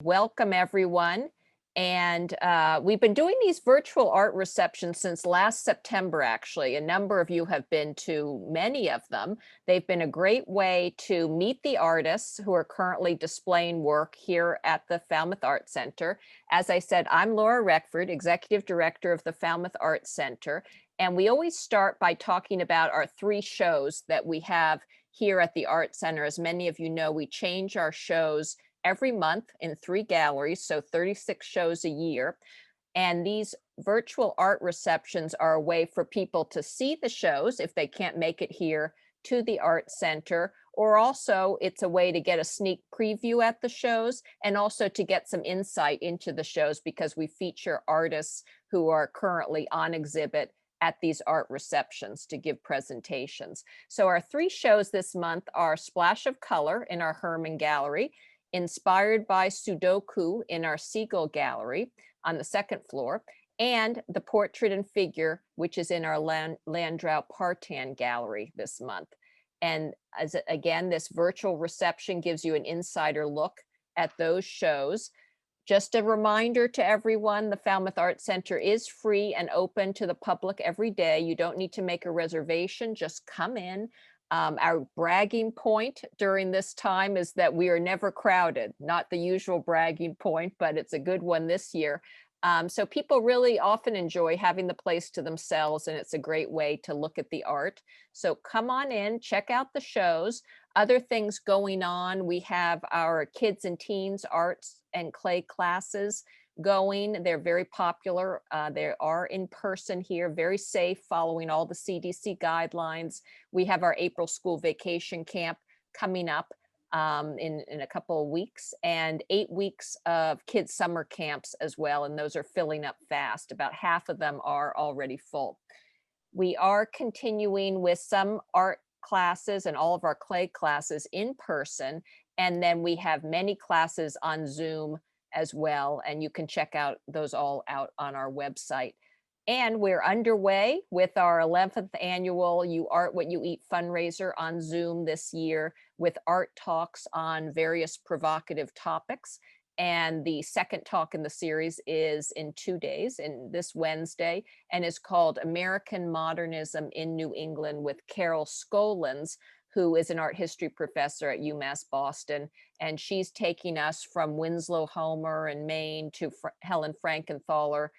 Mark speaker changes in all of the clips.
Speaker 1: Welcome, everyone. And we've been doing these virtual art receptions since last September, actually. A number of you have been to many of them. They've been a great way to meet the artists who are currently displaying work here at the Falmouth Art Center. As I said, I'm Laura Reckford, Executive Director of the Falmouth Art Center. And we always start by talking about our three shows that we have here at the Art Center. As many of you know, we change our shows every month in 3 galleries, so 36 shows a year. And these virtual art receptions are a way for people to see the shows if they can't make it here to the Art Center, or also it's a way to get a sneak preview at the shows and also to get some insight into the shows because we feature artists who are currently on exhibit at these art receptions to give presentations. So our three shows this month are Splash of Color in our Herman Gallery, Inspired by Sudoku in our Siegel Gallery on the second floor, and the Portrait and Figure, which is in our Landau Partan Gallery this month. And again, this virtual reception gives you an insider look at those shows. Just a reminder to everyone, the Falmouth Art Center is free and open to the public every day. You don't need to make a reservation, just come in. Our bragging point during this time is that we are never crowded, not the usual bragging point, but it's a good one this year. So people really often enjoy having the place to themselves, and it's a great way to look at the art. So come on in, check out the shows. Other things going on, we have our kids and teens arts and clay classes going. They're very popular. They are in person here, very safe, following all the CDC guidelines. We have our April school vacation camp coming up in a couple of weeks, and 8 weeks of kids summer camps as well. And those are filling up fast. About half of them are already full. We are continuing with some art classes and all of our clay classes in person. And then we have many classes on Zoom as well. And you can check out those all out on our website. And we're underway with our 11th annual You Art What You Eat fundraiser on Zoom this year with art talks on various provocative topics. And the second talk in the series is in 2 days, in this Wednesday, and is called American Modernism in New England with Carol Skolins, who is an art history professor at UMass Boston. And she's taking us from Winslow Homer in Maine to Helen Frankenthaler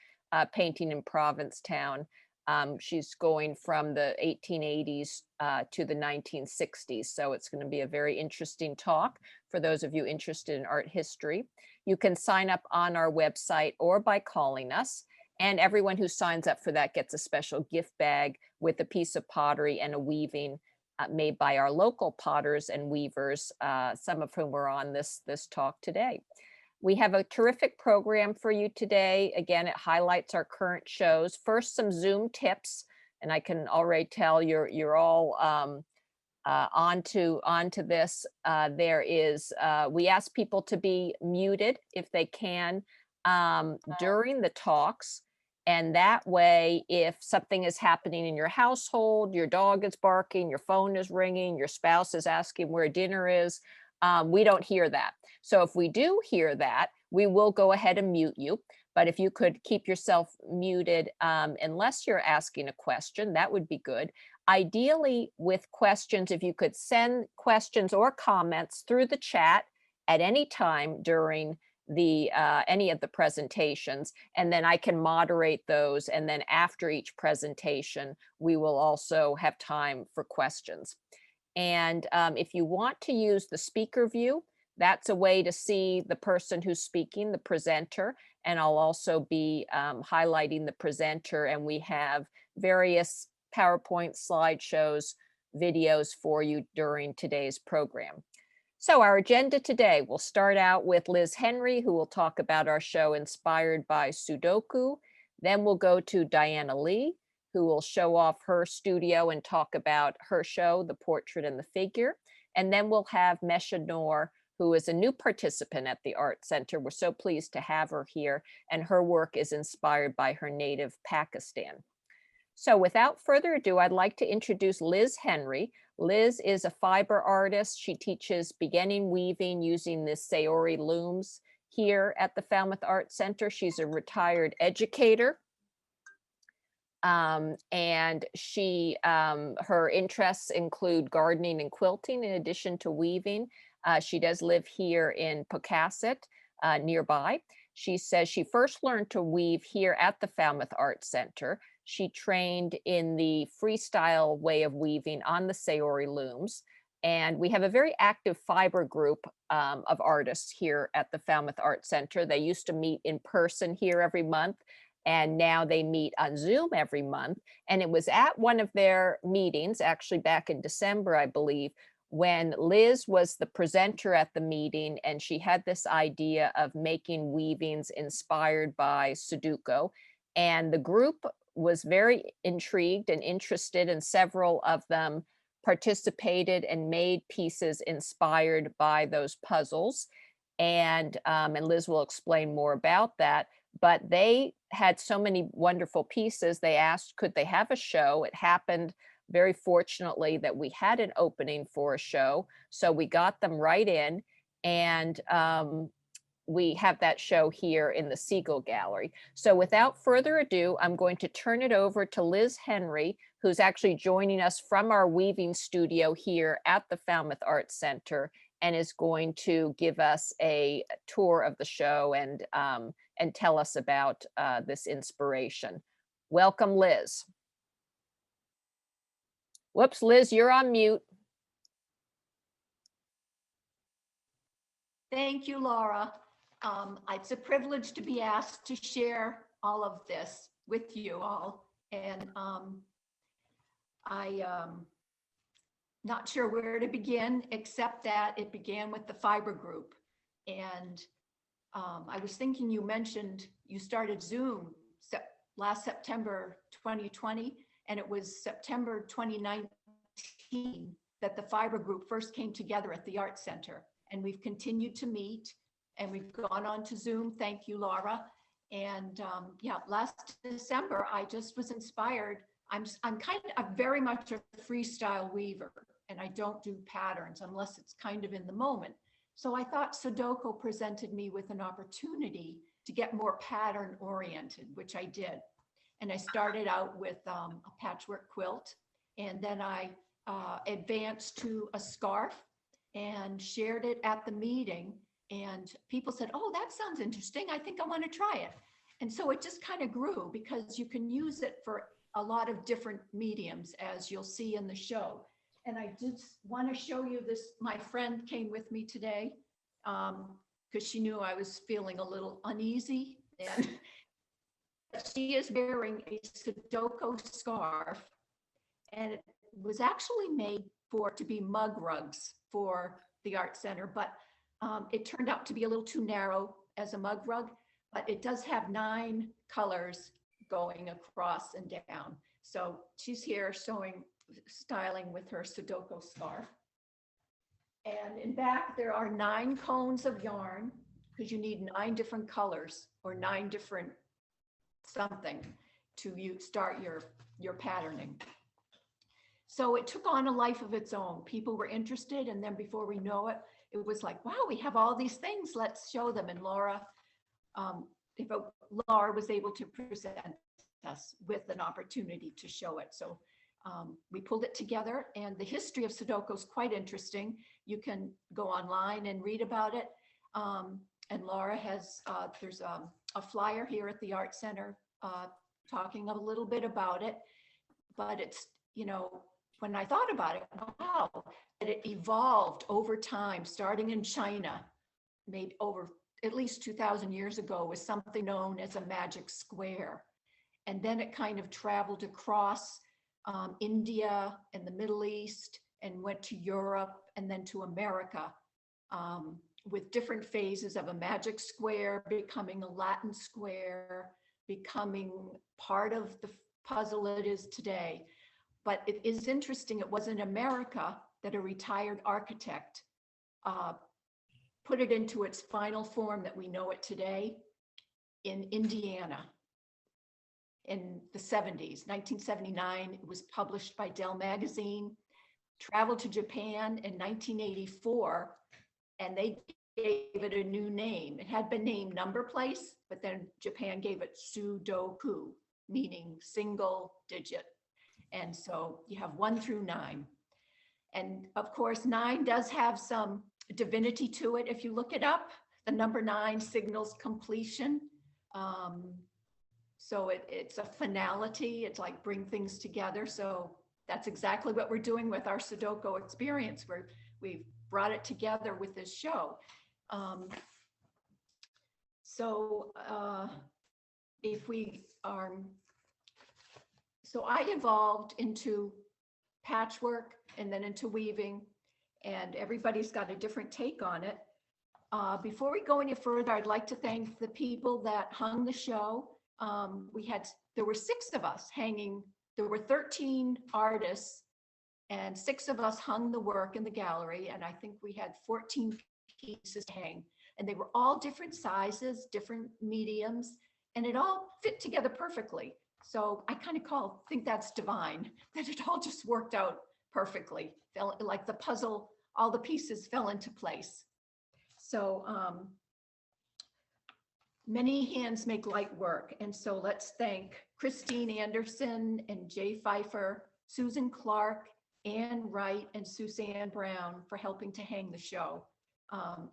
Speaker 1: painting in Provincetown. She's going from the 1880s to the 1960s. So it's going to be a very interesting talk for those of you interested in art history. You can sign up on our website or by calling us. And everyone who signs up for that gets a special gift bag with a piece of pottery and a weaving made by our local potters and weavers, some of whom were on this talk today. We have a terrific program for you today. Again, it highlights our current shows. First, some Zoom tips, and I can already tell you're all onto this. We ask people to be muted if they can during the talks. And that way, if something is happening in your household, your dog is barking, your phone is ringing, your spouse is asking where dinner is, we don't hear that. So if we do hear that, we will go ahead and mute you. But if you could keep yourself muted unless you're asking a question, that would be good. Ideally, with questions, if you could send questions or comments through the chat at any time during any of the presentations, and then I can moderate those. And then after each presentation, we will also have time for questions. And if you want to use the speaker view, that's a way to see the person who's speaking, the presenter. And I'll also be highlighting the presenter. And we have various PowerPoint slideshows, videos for you during today's program. So our agenda today, we'll start out with Liz Henry, who will talk about our show Inspired by Sudoku. Then we'll go to Diana Lee, who will show off her studio and talk about her show, The Portrait and the Figure. And then we'll have Mesha Noor, who is a new participant at the Art Center. We're so pleased to have her here, and her work is inspired by her native Pakistan. So without further ado, I'd like to introduce Liz Henry. Liz is a fiber artist. She teaches beginning weaving using the Saori looms here at the Falmouth Art Center. She's a retired educator. And her interests include gardening and quilting in addition to weaving. She does live here in Pocasset, nearby. She says she first learned to weave here at the Falmouth Art Center. She trained in the freestyle way of weaving on the Saori looms. And we have a very active fiber group of artists here at the Falmouth Art Center. They used to meet in person here every month, and now they meet on Zoom every month. And it was at one of their meetings, actually back in December, I believe, when Liz was the presenter at the meeting, and she had this idea of making weavings inspired by Sudoku. And the group was very intrigued and interested, and several of them participated and made pieces inspired by those puzzles. And Liz will explain more about that. But they had so many wonderful pieces. They asked, could they have a show? It happened very fortunately that we had an opening for a show. So we got them right in, and we have that show here in the Siegel Gallery. So without further ado, I'm going to turn it over to Liz Henry, who's actually joining us from our weaving studio here at the Falmouth Art Center, and is going to give us a tour of the show and tell us about this inspiration. Welcome, Liz. Whoops, Liz, you're on mute.
Speaker 2: Thank you, Laura. It's a privilege to be asked to share all of this with you all. And not sure where to begin, except that it began with the fiber group. And I was thinking, you mentioned you started Zoom last September 2020, and it was September 2019 that the fiber group first came together at the Art Center. And we've continued to meet, and we've gone on to Zoom. Thank you, Laura. And yeah, last December, I just was inspired. I'm very much a freestyle weaver, and I don't do patterns unless it's kind of in the moment. So I thought Sudoku presented me with an opportunity to get more pattern oriented, which I did. And I started out with a patchwork quilt, and then I advanced to a scarf and shared it at the meeting. And people said, oh, that sounds interesting. I think I want to try it. And so it just kind of grew, because you can use it for a lot of different mediums, as you'll see in the show. And I just want to show you this. My friend came with me today because she knew I was feeling a little uneasy. And she is wearing a Sudoku scarf, and it was actually made to be mug rugs for the Art Center, but it turned out to be a little too narrow as a mug rug, but it does have 9 colors going across and down. So she's here styling with her Sudoku scarf. And in back, there are 9 cones of yarn, because you need 9 different colors or 9 different something to start your patterning. So it took on a life of its own. People were interested, and then before we know it, it was like, wow, we have all these things, let's show them. And Laura was able to present us with an opportunity to show it. So we pulled it together, and the history of Sudoku is quite interesting. You can go online and read about it. And Laura has, there's a flyer here at the Art Center talking a little bit about it. But it's, when I thought about it, wow, that it evolved over time, starting in China, maybe over at least 2,000 years ago, was something known as a magic square. And then it kind of traveled across India and the Middle East, and went to Europe and then to America, with different phases of a magic square becoming a Latin square, becoming part of the puzzle it is today. But it is interesting, it was in America that a retired architect put it into its final form that we know it today in Indiana in the 70s. 1979, it was published by Dell Magazine, traveled to Japan in 1984, and they gave it a new name. It had been named Number Place, but then Japan gave it Sudoku, meaning single digit. And so you have 1 through 9. And of course, 9 does have some divinity to it. If you look it up, the number 9 signals completion. So it's a finality. It's like bring things together. So that's exactly what we're doing with our Sudoku experience, where we've brought it together with this show. If we are, so I evolved into patchwork and then into weaving, and everybody's got a different take on it. Before we go any further, I'd like to thank the people that hung the show. There were 6 of us hanging. There were 13 artists, and 6 of us hung the work in the gallery, and I think we had 14 pieces to hang, and they were all different sizes, different mediums, and it all fit together perfectly. So I kind of think that's divine, that it all just worked out perfectly, fell like the puzzle, all the pieces fell into place. So many hands make light work. And so let's thank Christine Anderson and Jay Pfeiffer, Susan Clark, Ann Wright, and Suzanne Brown for helping to hang the show.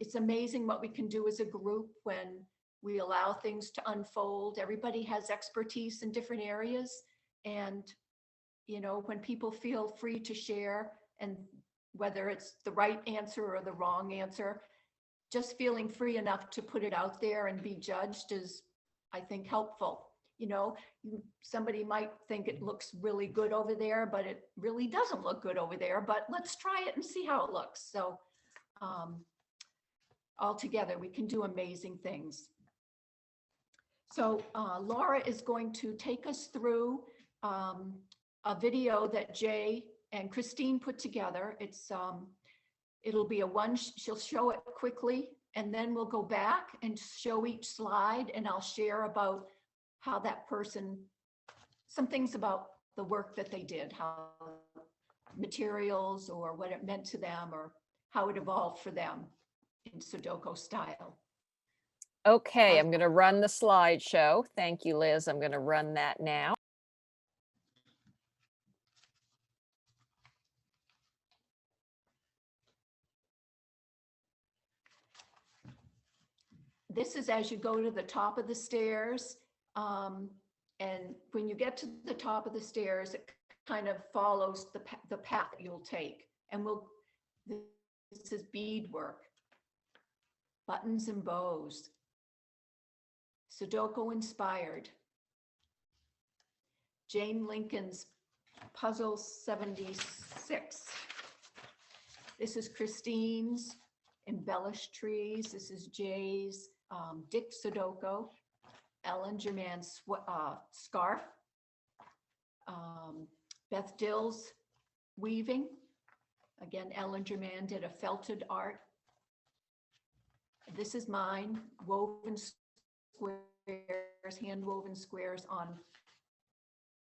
Speaker 2: It's amazing what we can do as a group when we allow things to unfold. Everybody has expertise in different areas. And, you know, when people feel free to share, and whether it's the right answer or the wrong answer, just feeling free enough to put it out there and be judged is, I think, helpful. You know, somebody might think it looks really good over there, but it really doesn't look good over there, but let's try it and see how it looks. So all together, we can do amazing things. So Laura is going to take us through a video that Jay and Christine put together. It'll be she'll show it quickly, and then we'll go back and show each slide, and I'll share about how that person, some things about the work that they did, how materials or what it meant to them or how it evolved for them in Sudoku style.
Speaker 1: Okay, I'm going to run the slideshow. Thank you, Liz. I'm going to run that now.
Speaker 2: This is as you go to the top of the stairs. And when you get to the top of the stairs, it kind of follows the path that you'll take. And this is beadwork, buttons and bows, Sudoku inspired. Jane Lincoln's Puzzle 76. This is Christine's embellished trees. This is Jay's Dick Sudoku, Ellen Germain's scarf, Beth Dill's weaving. Again, Ellen Germain did a felted art. This is mine, woven squares, hand woven squares on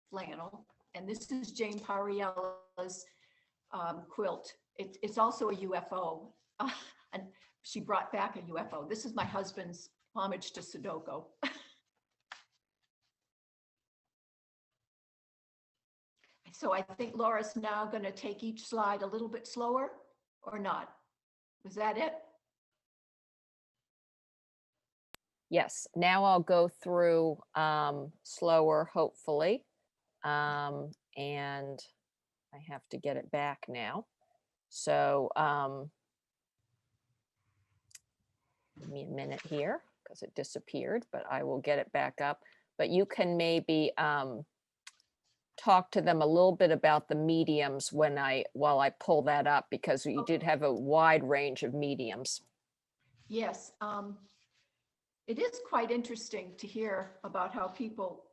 Speaker 2: flannel. And this is Jane Pariella's quilt. It's also a UFO. And she brought back a UFO. This is my husband's homage to Sudoku. So I think Laura's now going to take each slide a little bit slower, or not. Was that it?
Speaker 1: Yes, now I'll go through slower, hopefully. And I have to get it back now. So give me a minute here because it disappeared, but I will get it back up. But you can maybe talk to them a little bit about the mediums while I pull that up, because you did have a wide range of mediums.
Speaker 2: Yes, it is quite interesting to hear about how people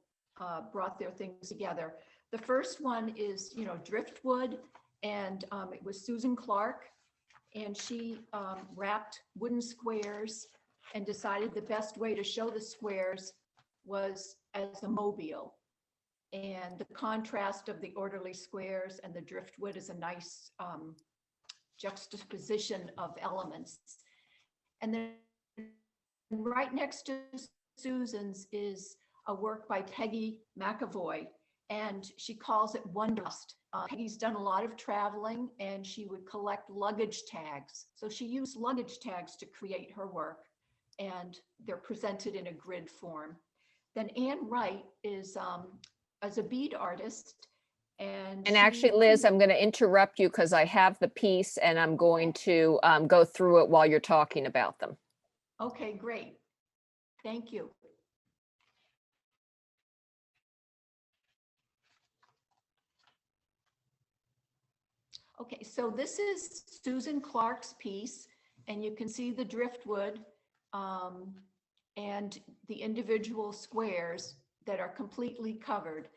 Speaker 2: brought their things together. The first one is, driftwood, and it was Susan Clark, and she wrapped wooden squares and decided the best way to show the squares was as a mobile. And the contrast of the orderly squares and the driftwood is a nice juxtaposition of elements. And then right next to Susan's is a work by Peggy McAvoy, and she calls it Wanderlust. Peggy's done a lot of traveling, and she would collect luggage tags. So she used luggage tags to create her work, and they're presented in a grid form. Then Anne Wright is as a bead artist, and
Speaker 1: And actually, Liz, I'm going to interrupt you because I have the piece and I'm going to go through it while you're talking about them.
Speaker 2: Okay, great. Thank you. Okay, so this is Susan Clark's piece, and you can see the driftwood and the individual squares that are completely covered.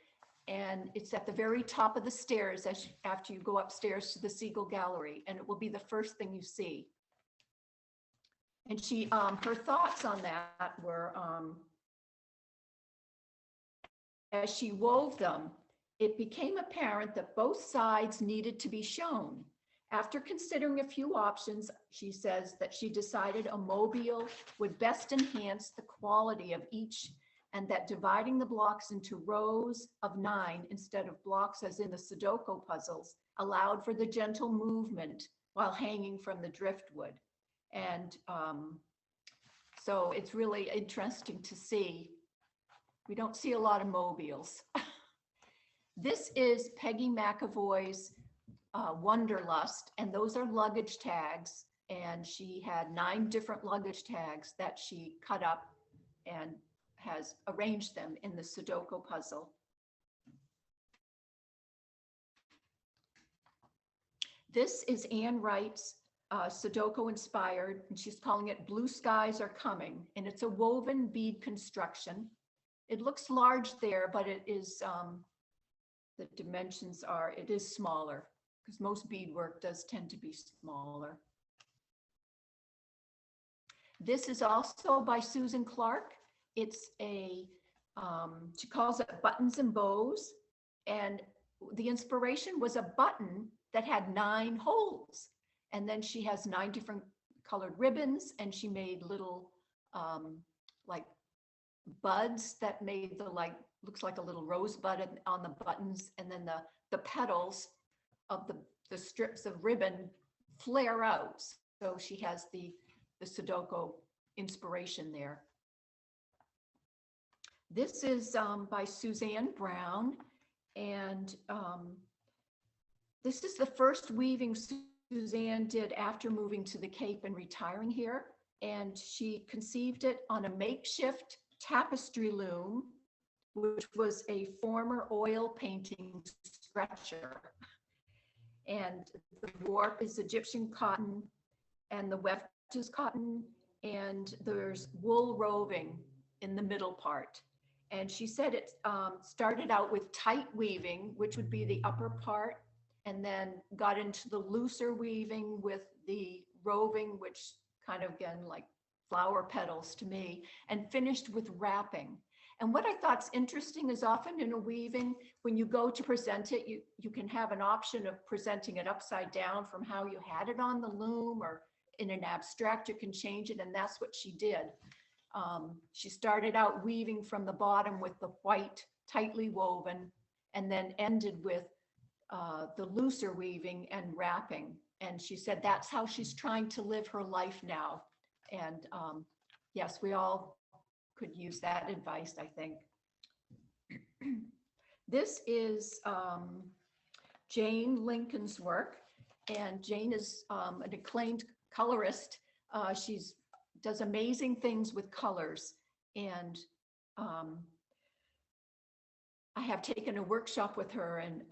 Speaker 2: And it's at the very top of the stairs after you go upstairs to the Siegel Gallery, and it will be the first thing you see. And she, her thoughts on that were, as she wove them, it became apparent that both sides needed to be shown. After considering a few options, she says that she decided a mobile would best enhance the quality of each, and that dividing the blocks into rows of 9 instead of blocks as in the Sudoku puzzles allowed for the gentle movement while hanging from the driftwood. And so it's really interesting to see. We don't see a lot of mobiles. This is Peggy McAvoy's Wanderlust, and those are luggage tags. And she had 9 different luggage tags that she cut up and has arranged them in the Sudoku puzzle. This is Anne Wright's Sudoku inspired, and she's calling it Blue Skies Are Coming, and it's a woven bead construction. It looks large there, but it is, the dimensions are, it is smaller, because most beadwork does tend to be smaller. This is also by Susan Clark. It's a, she calls it Buttons and Bows, and the inspiration was a button that had 9 holes. And then she has 9 different colored ribbons, and she made little like buds that made the, like, looks like a little rosebud on the buttons, and then the petals of the strips of ribbon flare out. So she has the Sudoku inspiration there. This is by Suzanne Brown, and this is the first weaving Suzanne did after moving to the Cape and retiring here. And she conceived it on a makeshift tapestry loom, which was a former oil painting stretcher. And the warp is Egyptian cotton, and the weft is cotton, and there's wool roving in the middle part. And she said it started out with tight weaving, which would be the upper part, and then got into the looser weaving with the roving, which kind of, again, like flower petals to me, and finished with wrapping. And what I thought's interesting is often in a weaving, when you go to present it, you can have an option of presenting it upside down from how you had it on the loom, or in an abstract, you can change it, and that's what she did. She started out weaving from the bottom with the white, tightly woven, and then ended with the looser weaving and wrapping. And she said that's how she's trying to live her life now. And yes, we all could use that advice, I think. This is Jane Lincoln's work, and Jane is an acclaimed colorist. She's does amazing things with colors, and I have taken a workshop with her and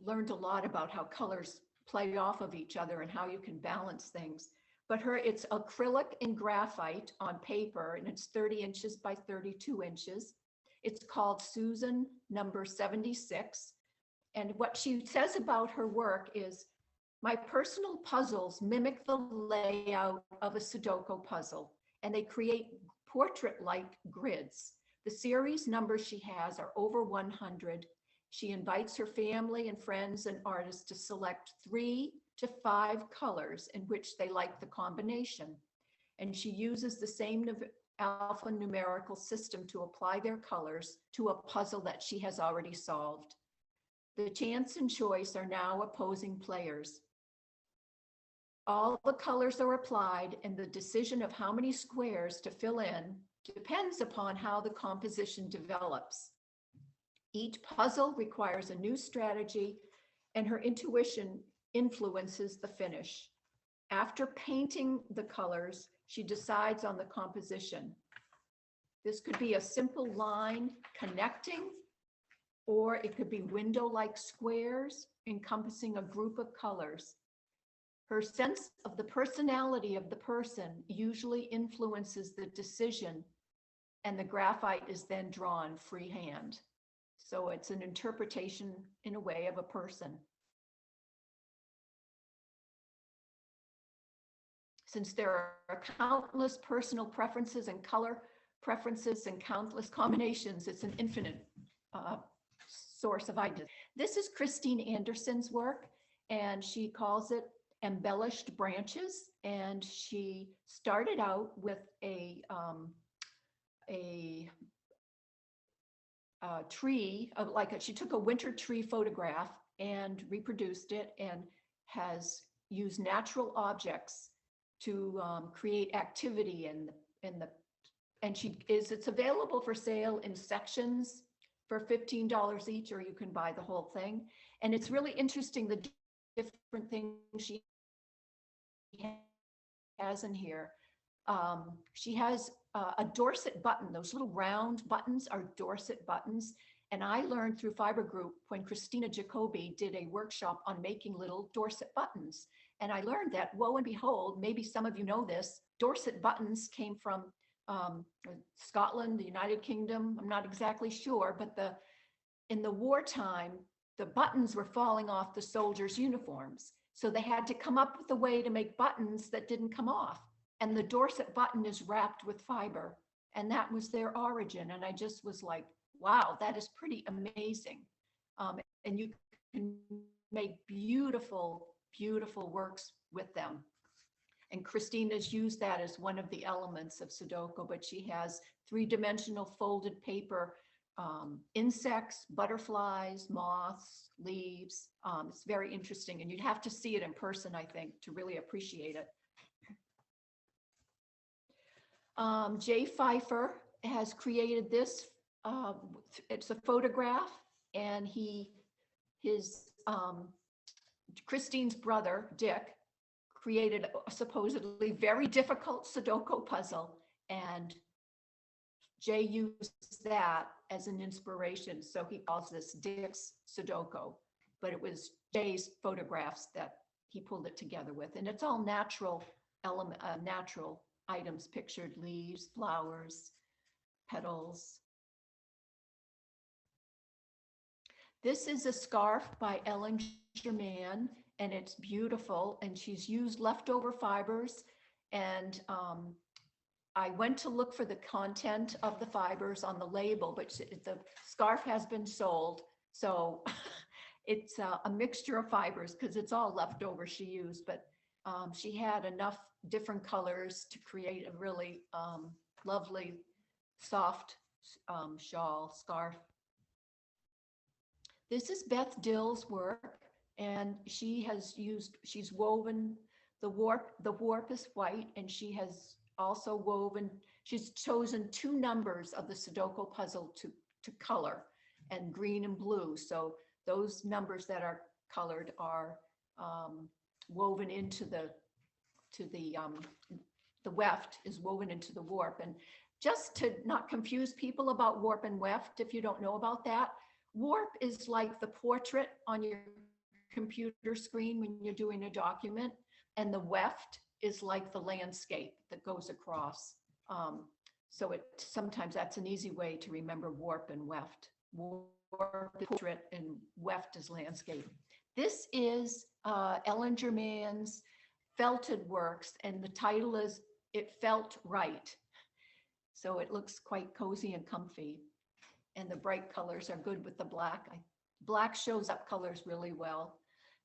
Speaker 2: learned a lot about how colors play off of each other and how you can balance things. But it's acrylic and graphite on paper, and it's 30 inches by 32 inches. It's called Susan number 76. And what she says about her work is, my personal puzzles mimic the layout of a Sudoku puzzle, and they create portrait-like grids. The series numbers she has are over 100. She invites her family and friends and artists to select 3 to 5 colors in which they like the combination. and she uses the same alphanumerical system to apply their colors to a puzzle that she has already solved. The chance and choice are now opposing players. All the colors are applied, and the decision of how many squares to fill in depends upon how the composition develops. Each puzzle requires a new strategy, and her intuition influences the finish. After painting the colors, she decides on the composition. This could be a simple line connecting, or it could be window-like squares encompassing a group of colors. Her sense of the personality of the person usually influences the decision, and the graphite is then drawn freehand. So it's an interpretation, in a way, of a person. Since there are countless personal preferences and color preferences and countless combinations, it's an infinite source of ideas. This is Christine Anderson's work, and she calls it Embellished Branches. And she started out with a tree, she took a winter tree photograph and reproduced it, and has used natural objects to create activity it's available for sale in sections for $15 each, or you can buy the whole thing. And it's really interesting, the different things she has in here. She has a Dorset button. Those little round buttons are Dorset buttons. And I learned through Fiber Group when Christina Jacobi did a workshop on making little Dorset buttons. And I learned that, lo and behold, maybe some of you know this, Dorset buttons came from Scotland, the United Kingdom. I'm not exactly sure, but in the wartime, the buttons were falling off the soldiers' uniforms. So they had to come up with a way to make buttons that didn't come off. And the Dorset button is wrapped with fiber. And that was their origin. And I just was like, wow, that is pretty amazing. And you can make beautiful, beautiful works with them. And Christina's used that as one of the elements of Sudoku, but she has three-dimensional folded paper, insects, butterflies, moths, leaves. It's very interesting, and you'd have to see it in person, I think, to really appreciate it. Jay Pfeiffer has created this. It's a photograph, and Christine's brother, Dick, created a supposedly very difficult Sudoku puzzle, and Jay used that as an inspiration. So he calls this Dick's Sudoku, but it was Jay's photographs that he pulled it together with. And it's all natural natural items pictured: leaves, flowers, petals. This is a scarf by Ellen Germain, and it's beautiful, and she's used leftover fibers. And I went to look for the content of the fibers on the label, but the scarf has been sold. So it's a mixture of fibers because it's all leftover she used, but she had enough different colors to create a really lovely, soft scarf. This is Beth Dill's work, and she's woven the warp. The warp is white, and she has also woven, she's chosen two numbers of the Sudoku puzzle to color, and green and blue. So those numbers that are colored are woven into the weft is woven into the warp. And just to not confuse people about warp and weft, if you don't know about that, warp is like the portrait on your computer screen when you're doing a document, and the weft is like the landscape that goes across. So sometimes that's an easy way to remember warp and weft. Warp is portrait and weft is landscape. This is Ellen Germain's felted works, and the title is It Felt Right. So it looks quite cozy and comfy. And the bright colors are good with the black. Black shows up colors really well.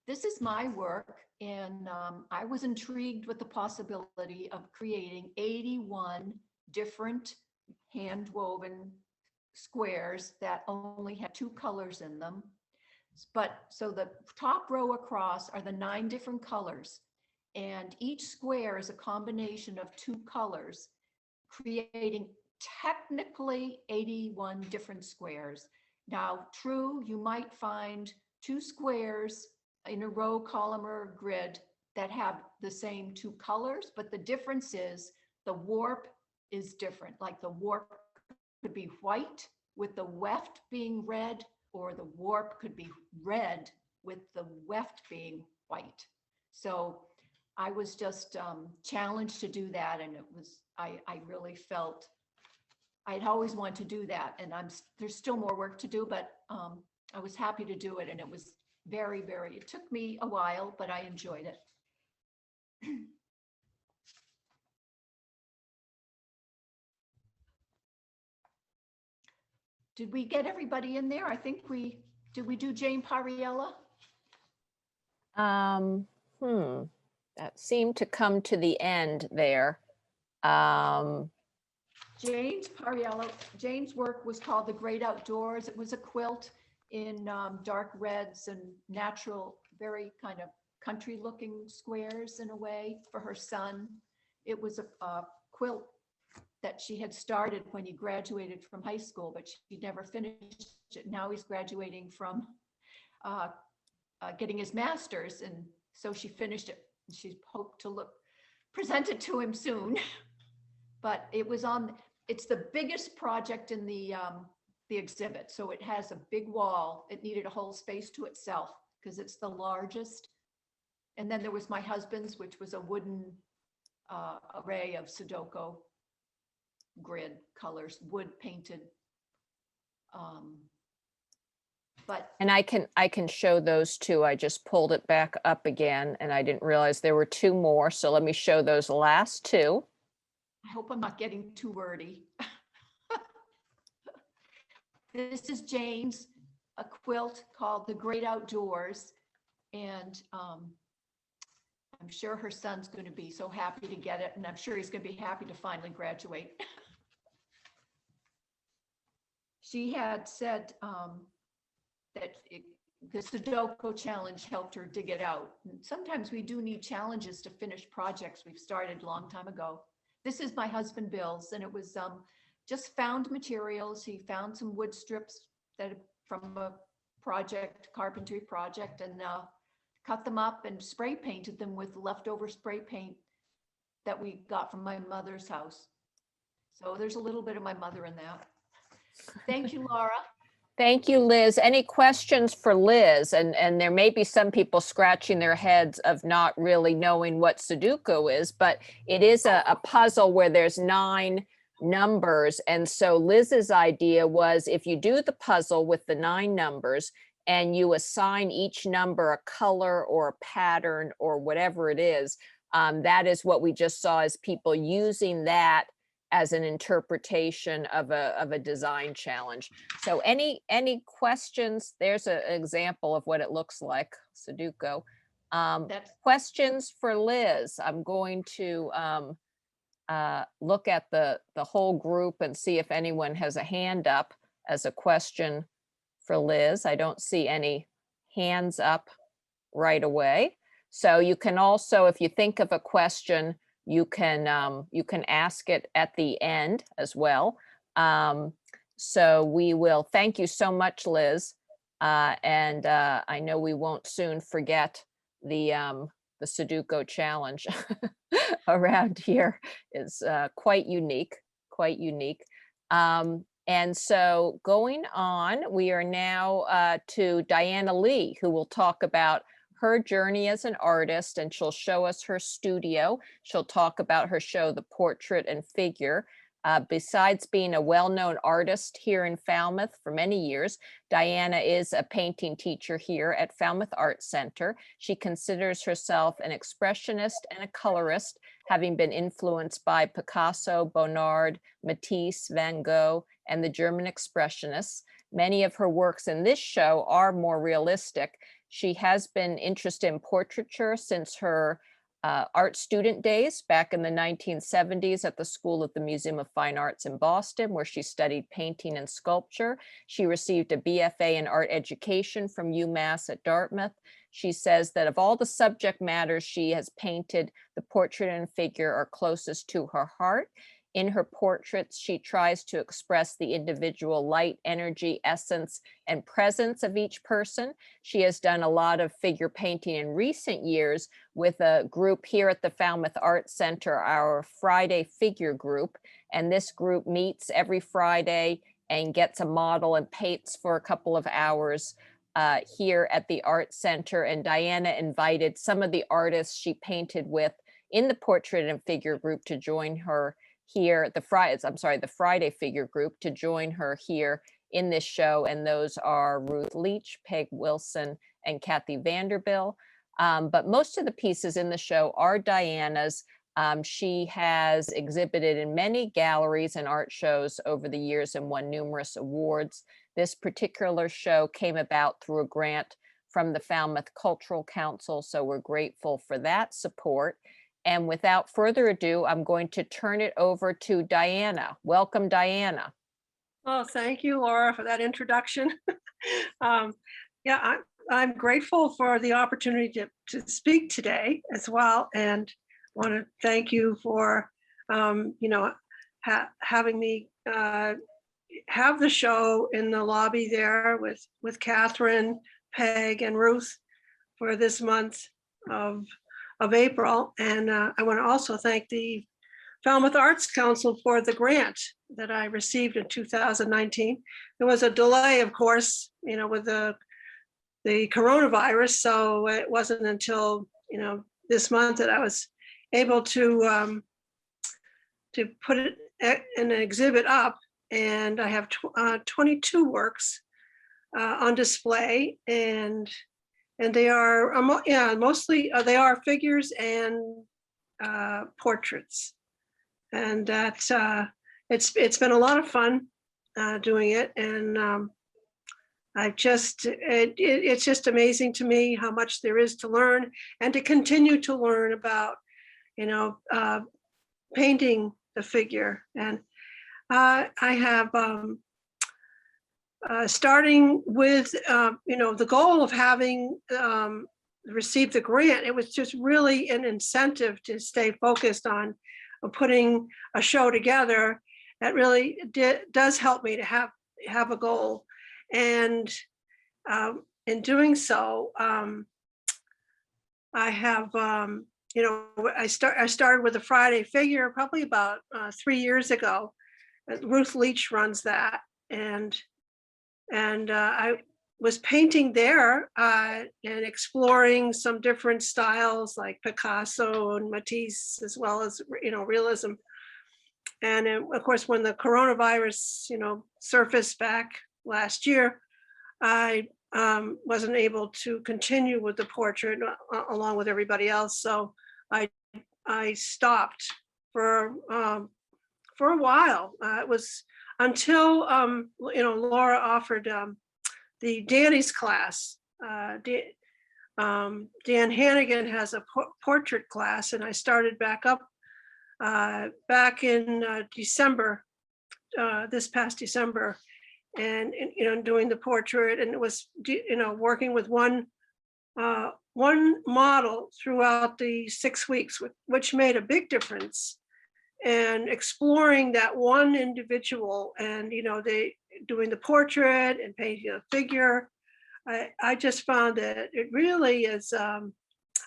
Speaker 2: this is my work, and I was intrigued with the possibility of creating 81 different hand woven squares that only had 2 colors in them. But so the top row across are the 9 different colors, and each square is a combination of 2 colors, creating technically 81 different squares. Now, true, you might find 2 squares in a row, column, or grid that have the same 2 colors, but the difference is the warp is different. Like the warp could be white with the weft being red, or the warp could be red with the weft being white. So I was just challenged to do that, and it was, I really felt I'd always wanted to do that, and there's still more work to do, but I was happy to do it, and it was very, it took me a while, but I enjoyed it. Did we get everybody in there? I think did we do Jane Pariella?
Speaker 1: That seemed to come to the end there.
Speaker 2: Jane's Pariella, Jane's work was called The Great Outdoors. It was a quilt in dark reds and natural, very kind of country looking squares in a way for her son. It was a quilt that she had started when he graduated from high school, but she never finished it. Now he's graduating from getting his master's, and so she finished it. She hoped to present it to him soon. But it was it's the biggest project in the exhibit. So it has a big wall. It needed a whole space to itself because it's the largest. And then there was my husband's, which was a wooden array of Sudoku grid colors, wood painted.
Speaker 1: And I can show those two. I just pulled it back up again, and I didn't realize there were 2 more. So let me show those last 2.
Speaker 2: I hope I'm not getting too wordy. This is Jane's, a quilt called The Great Outdoors. And I'm sure her son's going to be so happy to get it. And I'm sure he's going to be happy to finally graduate. She had said that the Sudoku challenge helped her dig it out. And sometimes we do need challenges to finish projects we've started a long time ago. This is my husband Bill's, and it was just found materials. He found some wood strips from a carpentry project, and cut them up and spray painted them with leftover spray paint that we got from my mother's house. So there's a little bit of my mother in that. Thank you, Laura.
Speaker 1: Thank you, Liz. Any questions for Liz? And there may be some people scratching their heads of not really knowing what Sudoku is, but it is a puzzle where there's 9 numbers. And so Liz's idea was, if you do the puzzle with the 9 numbers and you assign each number a color or a pattern or whatever it is, that is what we just saw as people using that as an interpretation of a design challenge. So any questions? There's an example of what it looks like, Sudoku. Questions for Liz? I'm going to look at the whole group and see if anyone has a hand up as a question for Liz. I don't see any hands up right away. So you can also, if you think of a question, you can ask it at the end as well. So we will thank you so much, Liz. And I know we won't soon forget the Sudoku challenge around here is quite unique. And so going on, we are now to Diana Lee, who will talk about her journey as an artist, and she'll show us her studio. She'll talk about her show, The Portrait and Figure. Besides being a well-known artist here in Falmouth for many years, Diana is a painting teacher here at Falmouth Art Center. She considers herself an expressionist and a colorist, having been influenced by Picasso, Bonnard, Matisse, Van Gogh, and the German expressionists. Many of her works in this show are more realistic, She has been interested in portraiture since her art student days back in the 1970s at the School of the Museum of Fine Arts in Boston, where she studied painting and sculpture. She received a BFA in art education from UMass at Dartmouth. She says that of all the subject matters she has painted, the portrait and figure are closest to her heart. In her portraits, she tries to express the individual light, energy, essence, and presence of each person. She has done a lot of figure painting in recent years with a group here at the Falmouth Art Center, our Friday figure group. And this group meets every Friday and gets a model and paints for a couple of hours here at the Art Center. And Diana invited some of the artists she painted with in the portrait and figure group to join her here, the Friday figure group to join her here in this show. And those are Ruth Leach, Peg Wilson, and Kathy Vanderbilt. But most of the pieces in the show are Diana's. She has exhibited in many galleries and art shows over the years and won numerous awards. This particular show came about through a grant from the Falmouth Cultural Council, so we're grateful for that support. And without further ado, I'm going to turn it over to Diana. Welcome, Diana.
Speaker 3: Oh, thank you, Laura, for that introduction. Yeah, I'm grateful for the opportunity to speak today as well, and want to thank you for having me have the show in the lobby there with Catherine, Peg, and Ruth for this month of April. And I want to also thank the Falmouth Arts Council for the grant that I received in 2019. There was a delay, of course, with the coronavirus. So it wasn't until, this month that I was able to put it in an exhibit up. And I have 22 works on display, and they are mostly they are figures and portraits, and that's it's been a lot of fun doing it, and it's just amazing to me how much there is to learn and to continue to learn about painting the figure. And I have starting with the goal of having received the grant. It was just really an incentive to stay focused on putting a show together. That really does help me to have a goal, and in doing so, I have I started with a Friday figure probably about 3 years ago. Ruth Leach runs that, and I was painting there and exploring some different styles like Picasso and Matisse, as well as realism. And of course, when the coronavirus surfaced back last year, I wasn't able to continue with the portrait along with everybody else. So I stopped for a while. It was until Laura offered the Danny's class. Dan Hannigan has a portrait class, and I started back up back in December, this past December, and doing the portrait, and it was working with one model throughout the 6 weeks, which made a big difference. And exploring that one individual, and they doing the portrait and painting a figure, I just found that it really is.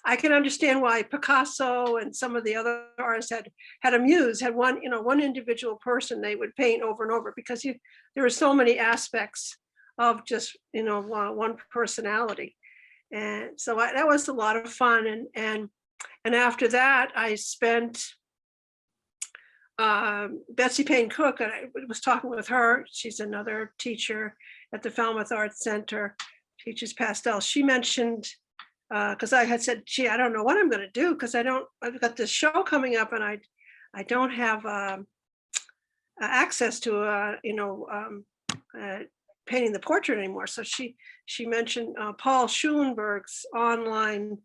Speaker 3: I can understand why Picasso and some of the other artists had a muse, had one individual person they would paint over and over, because there are so many aspects of just one personality. And so that was a lot of fun. And after that, I spent. Betsy Payne Cook, and I was talking with her. She's another teacher at the Falmouth Art Center, teaches pastel. She mentioned, because I had said, gee, I don't know what I'm going to do, because I've got this show coming up, and I don't have access to painting the portrait anymore. So she mentioned Paul Schulenberg's online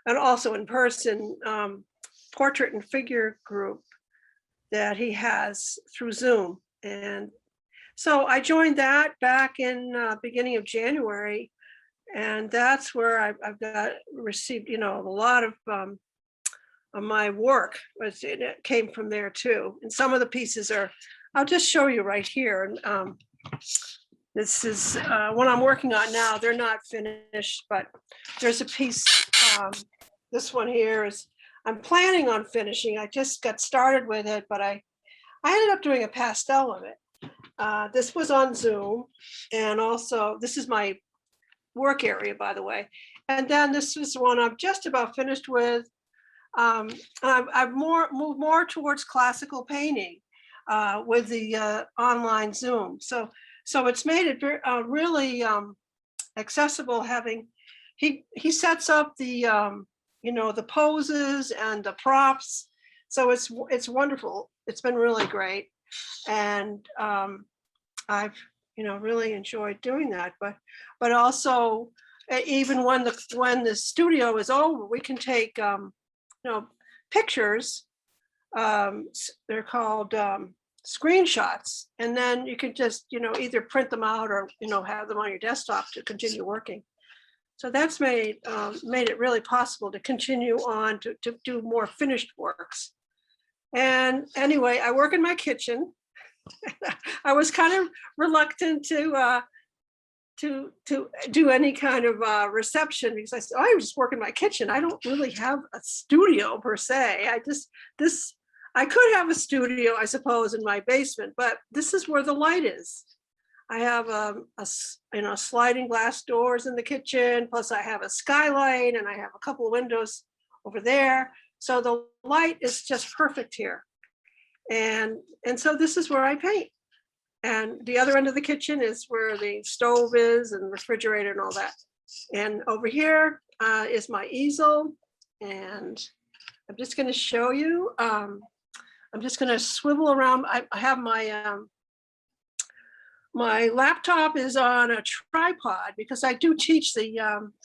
Speaker 3: and also in person portrait and figure group that he has through Zoom. And so I joined that back in beginning of January. And that's where I've got received, a lot of my work it came from there too. And some of the pieces are, I'll just show you right here. And this is what I'm working on now. They're not finished, but there's a piece. This one here is, I'm planning on finishing. I just got started with it, but I ended up doing a pastel of it. This was on Zoom. And also, this is my work area, by the way. And then this is one I'm just about finished with. I've moved more towards classical painting with the online Zoom. So it's made it really accessible. Having he sets up the the poses and the props. So it's wonderful. It's been really great, and I've really enjoyed doing that. But also even when the studio is over, we can take pictures. They're called screenshots, and then you can just either print them out or have them on your desktop to continue working. So that's made it really possible to continue on to do more finished works. And anyway, I work in my kitchen. I was kind of reluctant to do any kind of reception because I said, I just work in my kitchen. I don't really have a studio per se. I could have a studio, I suppose, in my basement, but this is where the light is. I have sliding glass doors in the kitchen, plus I have a skylight and I have a couple of windows over there. So the light is just perfect here. And so this is where I paint. And the other end of the kitchen is where the stove is and refrigerator and all that. And over here is my easel. And I'm just going to show you. I'm just going to swivel around. I have my my laptop is on a tripod because I do teach the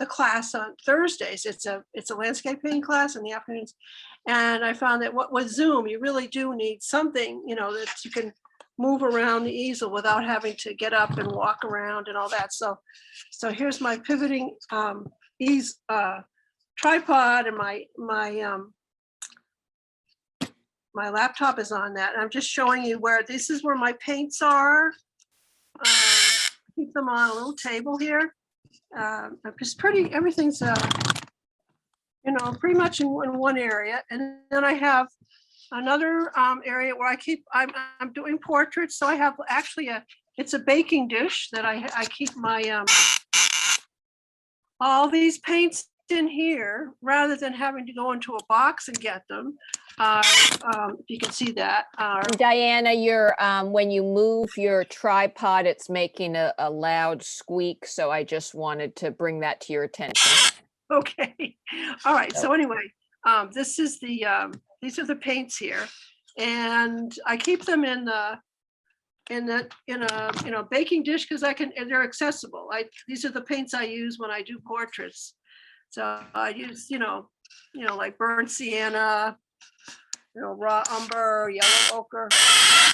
Speaker 3: class on Thursdays. It's a landscape painting class in the afternoons. And I found that with Zoom, you really do need something, that you can move around the easel without having to get up and walk around and all that. So here's my pivoting tripod, and my laptop is on that. And I'm just showing you where this is where my paints are. Keep them on a little table here. Everything's pretty much in one area. And then I have another area where I'm doing portraits. So I have actually it's a baking dish that I keep my all these paints in here rather than having to go into a box and get them. You can see that.
Speaker 1: Diana, you're when you move your tripod, it's making a loud squeak. So I just wanted to bring that to your attention.
Speaker 3: Okay. All right. So anyway, this is these are the paints here, and I keep them in a baking dish because they're accessible. These are the paints I use when I do portraits. So I use like burnt sienna, raw umber, yellow ochre.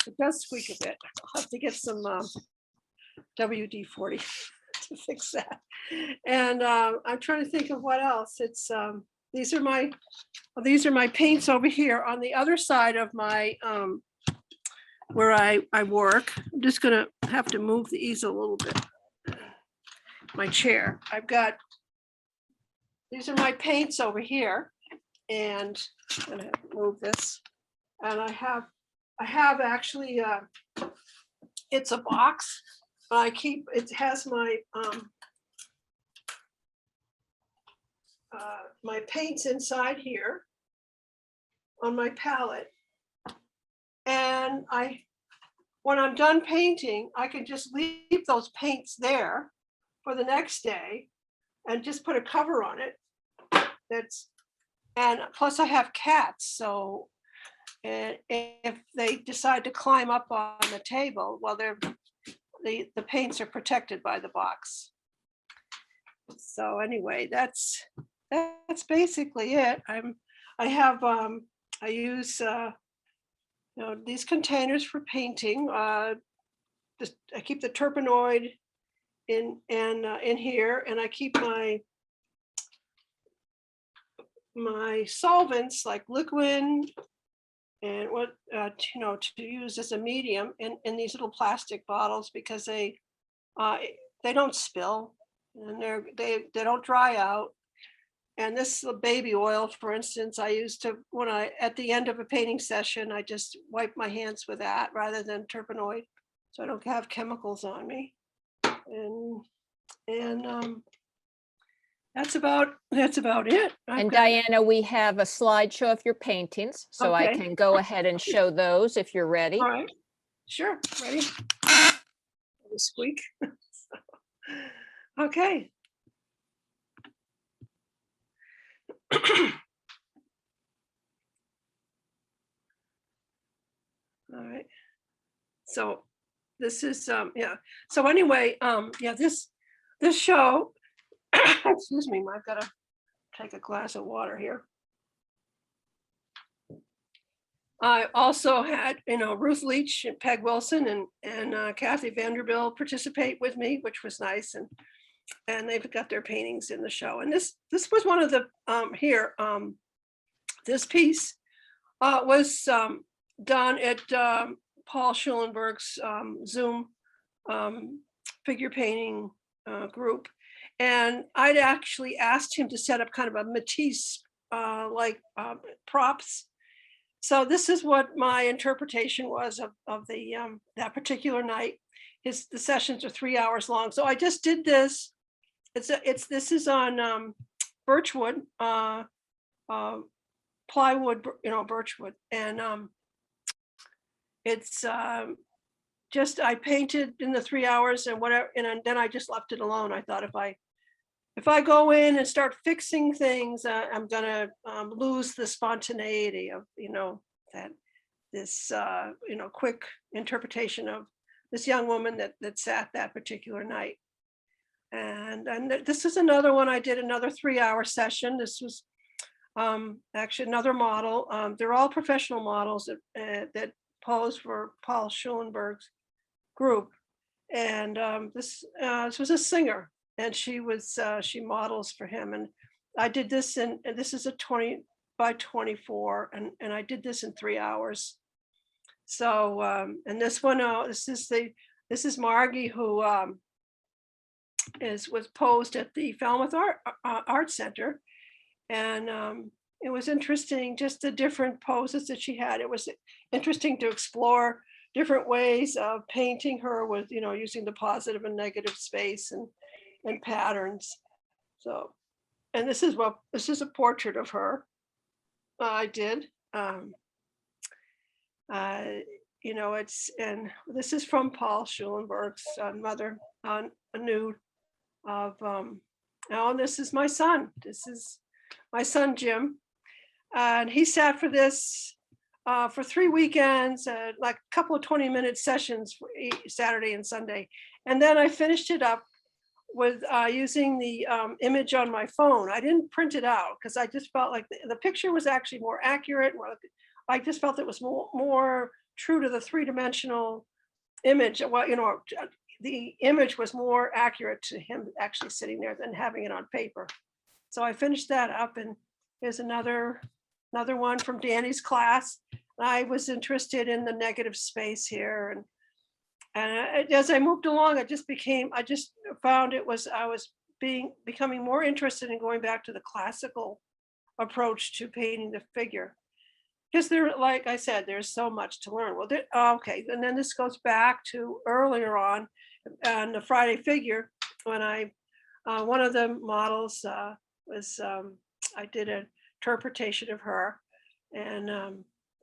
Speaker 3: It does squeak a bit. I'll have to get some WD-40 to fix that. And I'm trying to think of what else. It's these are my paints over here on the other side of my where I work. I'm just gonna have to move the easel a little bit. My chair. These are my paints over here, and I'm gonna move this. And I have actually it's a box. It has my my paints inside here on my palette. And when I'm done painting, I can just leave those paints there for the next day and just put a cover on it. And plus I have cats, so if they decide to climb up on the table, well, the paints are protected by the box. So anyway, that's basically it. I use these containers for painting. I keep the turpenoid in here, and I keep my solvents like liquid and to use as a medium in these little plastic bottles, because they don't spill, and they don't dry out. And this baby oil, for instance, I used to, at the end of a painting session, I just wipe my hands with that rather than turpenoid, so I don't have chemicals on me. And that's about it.
Speaker 1: And Diana, we have a slideshow of your paintings, so I
Speaker 3: Okay.
Speaker 1: can go ahead and show those if you're ready.
Speaker 3: All right, sure, ready? Squeak. Okay. All right. So this is yeah. So anyway, yeah, this show, excuse me, I've got to take a glass of water here. I also had, Ruth Leach and Peg Wilson and Kathy Vanderbilt participate with me, which was nice, and they've got their paintings in the show. And this was one of the this piece was done at Paul Schulenberg's Zoom figure painting group, and I'd actually asked him to set up kind of a Matisse like props. So this is what my interpretation was of the that particular night. The sessions are 3 hours long, so I just did this. This is on birchwood, plywood, birchwood, and it's just, I painted in the 3 hours and whatever, and then I just left it alone. I thought if I go in and start fixing things, I'm gonna lose the spontaneity of that this quick interpretation of this young woman that sat that particular night. And this is another one. I did another 3 hour session. This was actually another model. They're all professional models that pose for Paul Schulenberg's group. And this was a singer, and she models for him. And I did this, and this is a 20 by 24, and I did this in 3 hours. So and this one, this is Margie, who was posed at the Falmouth Art Center, and it was interesting, just the different poses that she had. It was interesting to explore different ways of painting her with, using the positive and negative space and patterns. So, and this is a portrait of her. I did. And this is from Paul Schulenberg's mother on a nude of, this is my son. This is my son, Jim. And he sat for this for 3 weekends, like a couple of 20-minute sessions for Saturday and Sunday. And then I finished it up with using the image on my phone. I didn't print it out because I just felt like the picture was actually more accurate. I just felt it was more true to the 3-dimensional image. Well, the image was more accurate to him actually sitting there than having it on paper. So I finished that up, and here's another one from Danny's class. I was interested in the negative space here, and as I moved along, I just found I was becoming more interested in going back to the classical approach to painting the figure, because like I said, there's so much to learn. Well, okay, and then this goes back to earlier on the Friday figure, when one of the models was I did an interpretation of her, and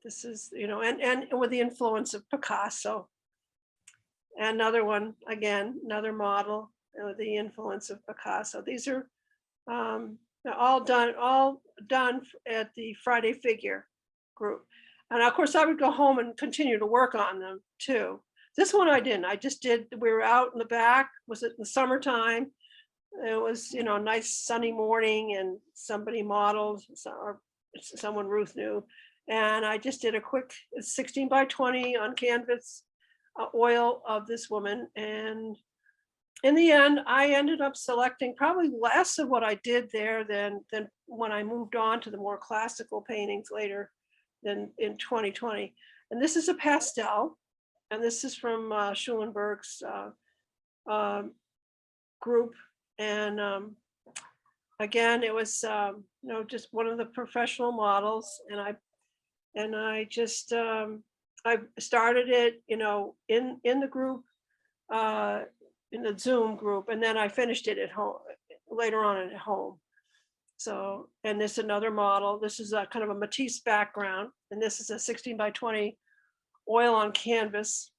Speaker 3: this is and with the influence of Picasso. Another one, again, another model with the influence of Picasso. These are all done at the Friday figure group. And of course, I would go home and continue to work on them too. This one I didn't. I just did, we were out in the back, was it in the summertime? It was, a nice sunny morning and somebody modeled, or someone Ruth knew. And I just did a quick 16 by 20 on canvas oil of this woman. And in the end, I ended up selecting probably less of what I did there than when I moved on to the more classical paintings later than in 2020. And this is a pastel, and this is from Schulenberg's group. And again, it was just one of the professional models, and I just I started it in the group, in the Zoom group, and then I finished it at home later on at home. So, and this is another model. This is a kind of a Matisse background, and this is a 16 by 20 oil on canvas.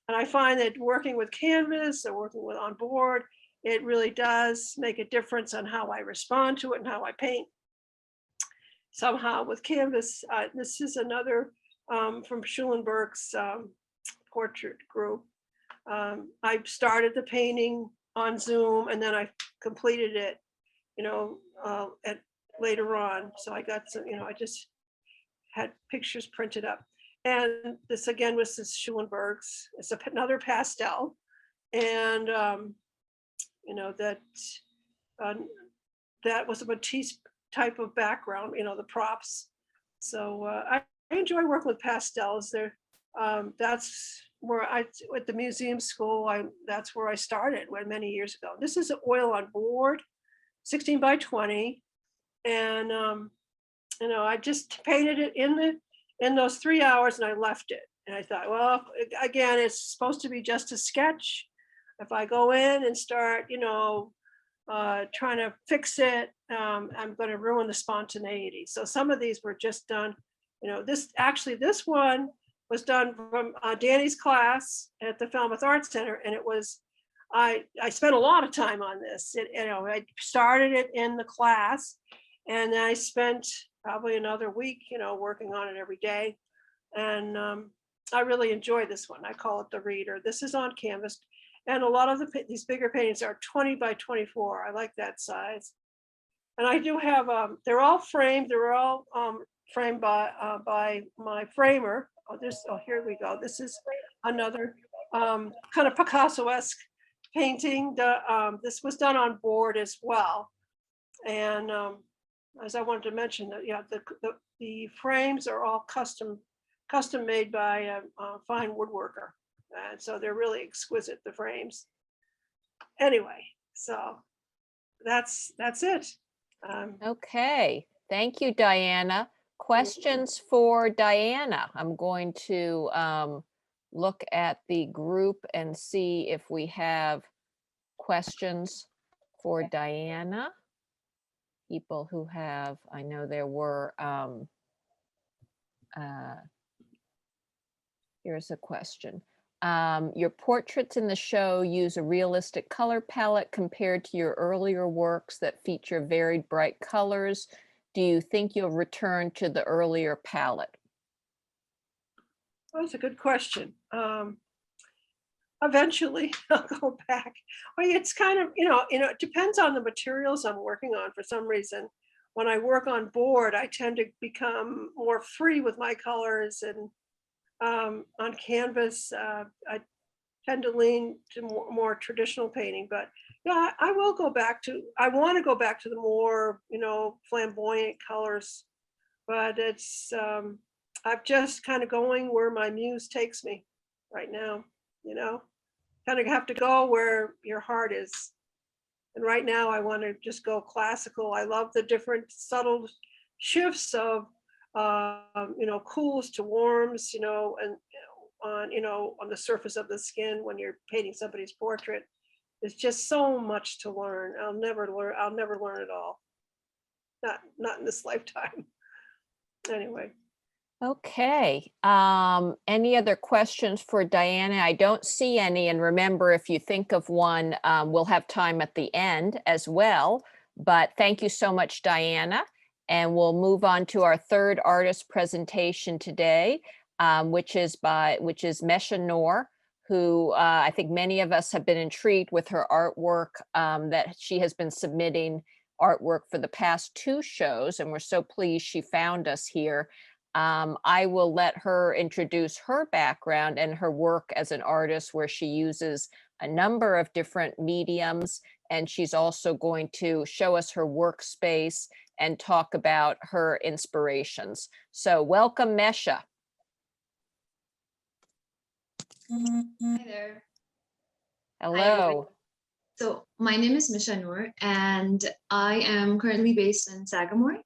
Speaker 3: And I find that working with canvas or working with on board, it really does make a difference on how I respond to it and how I paint. Somehow with canvas, this is another from Schulenberg's portrait group. I started the painting on Zoom, and then I completed it, later on. So I got some, I just had pictures printed up. And this again was this Schulenberg's. It's another pastel, and that was a Matisse type of background, the props. So I enjoy working with pastels. That's where at the museum school, that's where I started many years ago. This is an oil on board, 16 by 20. And, I just painted it in those 3 hours, and I left it. And I thought, well, again, it's supposed to be just a sketch. If I go in and start, trying to fix it, I'm going to ruin the spontaneity. So some of these were just done, this one was done from Danny's class at the Falmouth Art Center. And it was, I spent a lot of time on this. I started it in the class, and then I spent probably another week, working on it every day. And I really enjoy this one. I call it the Reader. This is on canvas. And a lot of these bigger paintings are 20 by 24. I like that size. And I do have, they're all framed. They're all framed by my framer. Here we go. This is another kind of Picasso-esque painting. This was done on board as well. And as I wanted to mention, that the frames are all custom made by a fine woodworker. And so they're really exquisite, the frames. Anyway, so that's it.
Speaker 1: Okay, thank you, Diana. Questions for Diana? I'm going to look at the group and see if we have questions for Diana. People who have, I know there were, here's a question. Your portraits in the show use a realistic color palette compared to your earlier works that feature varied bright colors. Do you think you'll return to the earlier palette?
Speaker 3: That's a good question. Eventually I'll go back. Well, it's kind of, it depends on the materials I'm working on. For some reason, when I work on board, I tend to become more free with my colors, and on canvas, I tend to lean to more traditional painting. But yeah, I will go back to, I want to go back to the more, flamboyant colors. But it's, I'm just kind of going where my muse takes me right now, kind of have to go where your heart is. And right now I want to just go classical. I love the different subtle shifts of, cools to warms, and on the surface of the skin when you're painting somebody's portrait. There's just so much to learn. I'll never learn it all. Not in this lifetime. Anyway.
Speaker 1: Okay. Any other questions for Diana? I don't see any. And remember, if you think of one, we'll have time at the end as well. But thank you so much, Diana. And we'll move on to our third artist presentation today, which is Mesha Noor, who I think many of us have been intrigued with her artwork, that she has been submitting artwork for the past 2 shows, and we're so pleased she found us here. I will let her introduce her background and her work as an artist, where she uses a number of different mediums, and she's also going to show us her workspace and talk about her inspirations. So welcome, Mesha.
Speaker 4: Hi there.
Speaker 1: Hello.
Speaker 4: So my name is Mesha Noor, and I am currently based in Sagamore.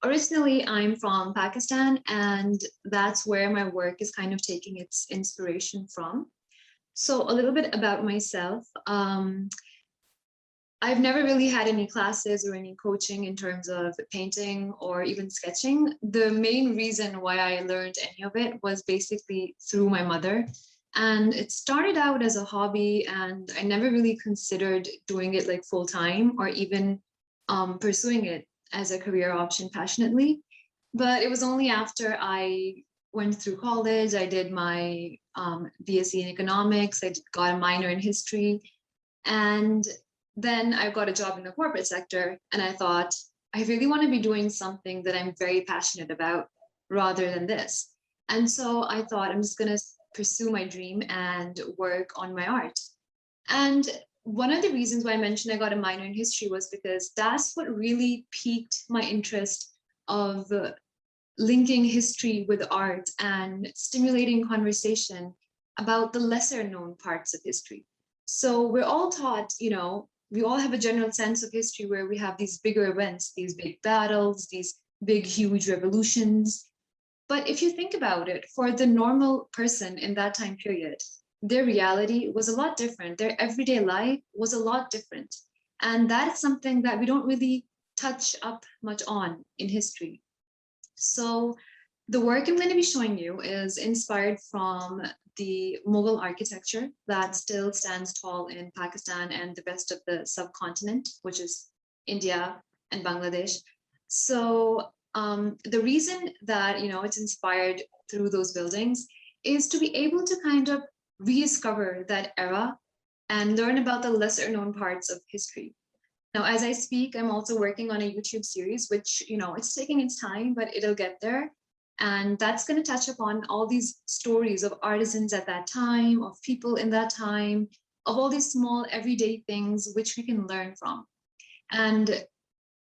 Speaker 4: Originally, I'm from Pakistan, and that's where my work is kind of taking its inspiration from. So a little bit about myself. I've never really had any classes or any coaching in terms of painting or even sketching. The main reason why I learned any of it was basically through my mother. And it started out as a hobby, and I never really considered doing it like full time or even pursuing it as a career option passionately. But it was only after I went through college, I did my BSc in economics, I got a minor in history, and then I got a job in the corporate sector, and I thought, I really want to be doing something that I'm very passionate about rather than this. And so I thought, I'm just going to pursue my dream and work on my art. And one of the reasons why I mentioned I got a minor in history was because that's what really piqued my interest of linking history with art and stimulating conversation about the lesser known parts of history. So we're all taught, we all have a general sense of history where we have these bigger events, these big battles, these big, huge revolutions. But if you think about it, for the normal person in that time period, their reality was a lot different. Their everyday life was a lot different. And that is something that we don't really touch up much on in history. So the work I'm going to be showing you is inspired from the Mughal architecture that still stands tall in Pakistan and the rest of the subcontinent, which is India and Bangladesh. So the reason that it's inspired through those buildings is to be able to kind of rediscover that era and learn about the lesser known parts of history. Now, as I speak, I'm also working on a YouTube series, which, it's taking its time, but it'll get there. And that's going to touch upon all these stories of artisans at that time, of people in that time, of all these small everyday things which we can learn from. And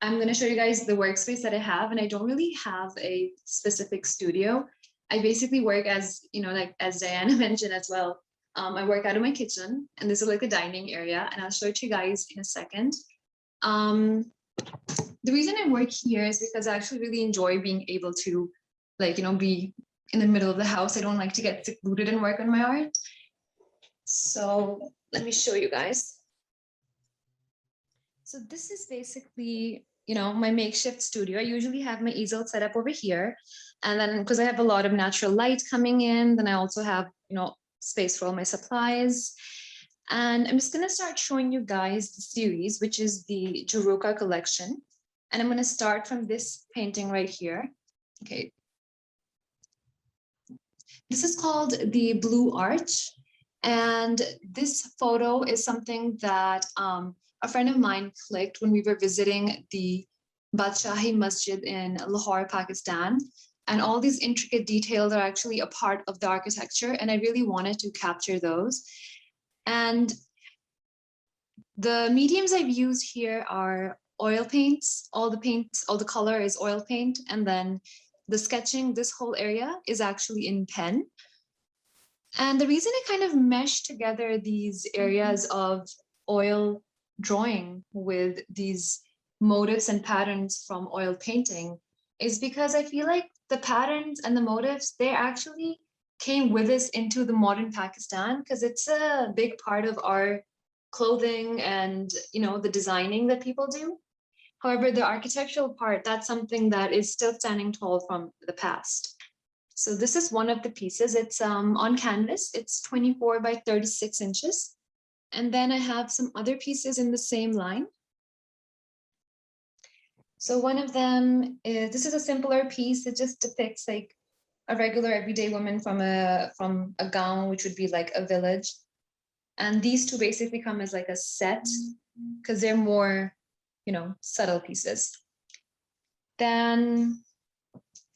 Speaker 4: I'm going to show you guys the workspace that I have, and I don't really have a specific studio. I basically work as, like as Diana mentioned as well. I work out of my kitchen, and this is like a dining area, and I'll show it to you guys in a second. The reason I work here is because I actually really enjoy being able to be in the middle of the house. I don't like to get secluded and work on my art. So let me show you guys. So this is basically, my makeshift studio. I usually have my easel set up over here. And then because I have a lot of natural light coming in, then I also have, space for all my supplies. And I'm just going to start showing you guys the series, which is the Juruka collection. And I'm going to start from this painting right here. Okay. This is called the Blue Arch. And this photo is something that a friend of mine clicked when we were visiting the Badshahi Masjid in Lahore, Pakistan. And all these intricate details are actually a part of the architecture. And I really wanted to capture those. And the mediums I've used here are oil paints. All the color is oil paint. And then the sketching, this whole area is actually in pen. And the reason I kind of meshed together these areas of oil drawing with these motifs and patterns from oil painting is because I feel like the patterns and the motifs, they actually came with us into the modern Pakistan because it's a big part of our clothing and, the designing that people do. However, the architectural part, that's something that is still standing tall from the past. So this is one of the pieces. It's on canvas. It's 24 by 36 inches. And then I have some other pieces in the same line. So one of them is, this is a simpler piece. It just depicts like a regular everyday woman from a gown, which would be like a village. And these two basically come as like a set because they're more, subtle pieces. Then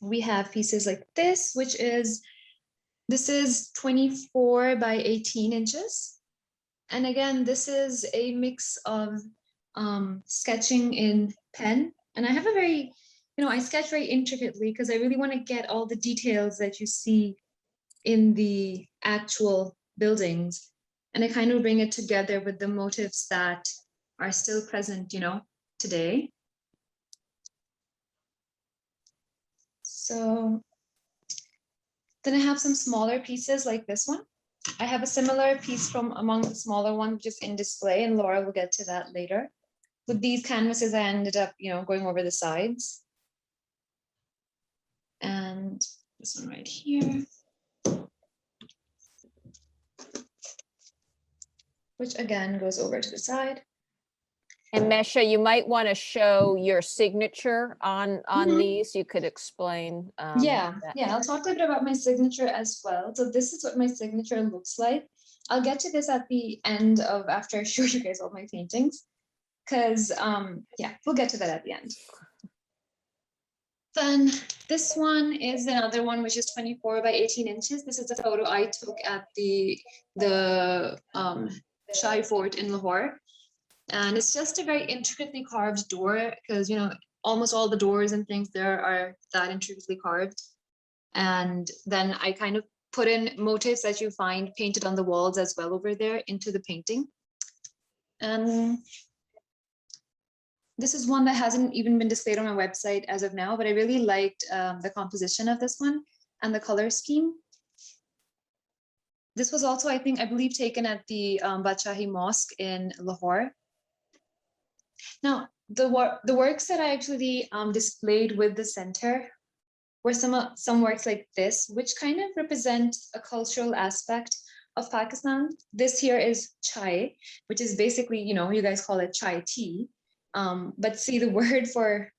Speaker 4: we have pieces like this, this is 24 by 18 inches. And again, this is a mix of sketching in pen. And I have a very, I sketch very intricately because I really want to get all the details that you see in the actual buildings. And I kind of bring it together with the motifs that are still present, today. So then I have some smaller pieces like this one. I have a similar piece from among the smaller ones just in display, and Laura will get to that later. With these canvases, I ended up, going over the sides. And this one right here, which again goes over to the side.
Speaker 1: And Mesha, you might want to show your signature on these. You could explain.
Speaker 4: Yeah,
Speaker 1: that.
Speaker 4: I'll talk a bit about my signature as well. So this is what my signature looks like. I'll get to this at the end of after I show you guys all my paintings, because we'll get to that at the end. Then this one is another one which is 24 by 18 inches. This is a photo I took at the Shai Fort in Lahore. And it's just a very intricately carved door because, almost all the doors and things there are that intricately carved. And then I kind of put in motifs that you find painted on the walls as well over there into the painting. And this is one that hasn't even been displayed on my website as of now, but I really liked the composition of this one and the color scheme. This was also, I believe, taken at the Badshahi Mosque in Lahore. Now, the works that I actually displayed with the center were some works like this, which kind of represent a cultural aspect of Pakistan. This here is chai, which is basically, you guys call it chai tea. But see, the word for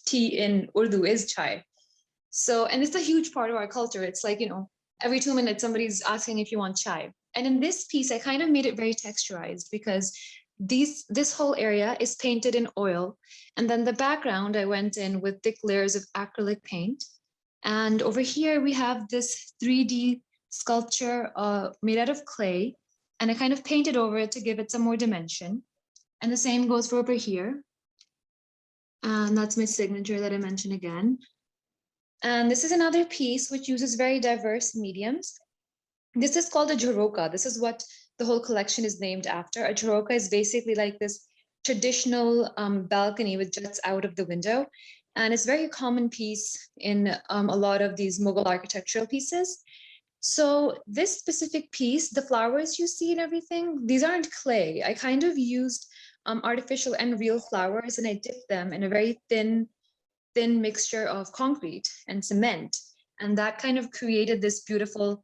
Speaker 4: tea in Urdu is chai. So, and it's a huge part of our culture. It's like, every 2 minutes, somebody's asking if you want chai. And in this piece, I kind of made it very texturized because this whole area is painted in oil. And then the background, I went in with thick layers of acrylic paint. And over here, we have this 3D sculpture made out of clay. And I kind of painted over it to give it some more dimension. And the same goes for over here. And that's my signature that I mentioned again. And this is another piece which uses very diverse mediums. This is called a jharoka. This is what the whole collection is named after. A jharoka is basically like this traditional balcony which juts out of the window. And it's a very common piece in a lot of these Mughal architectural pieces. So this specific piece, the flowers you see and everything, these aren't clay. I kind of used artificial and real flowers, and I dipped them in a very thin mixture of concrete and cement. And that kind of created this beautiful,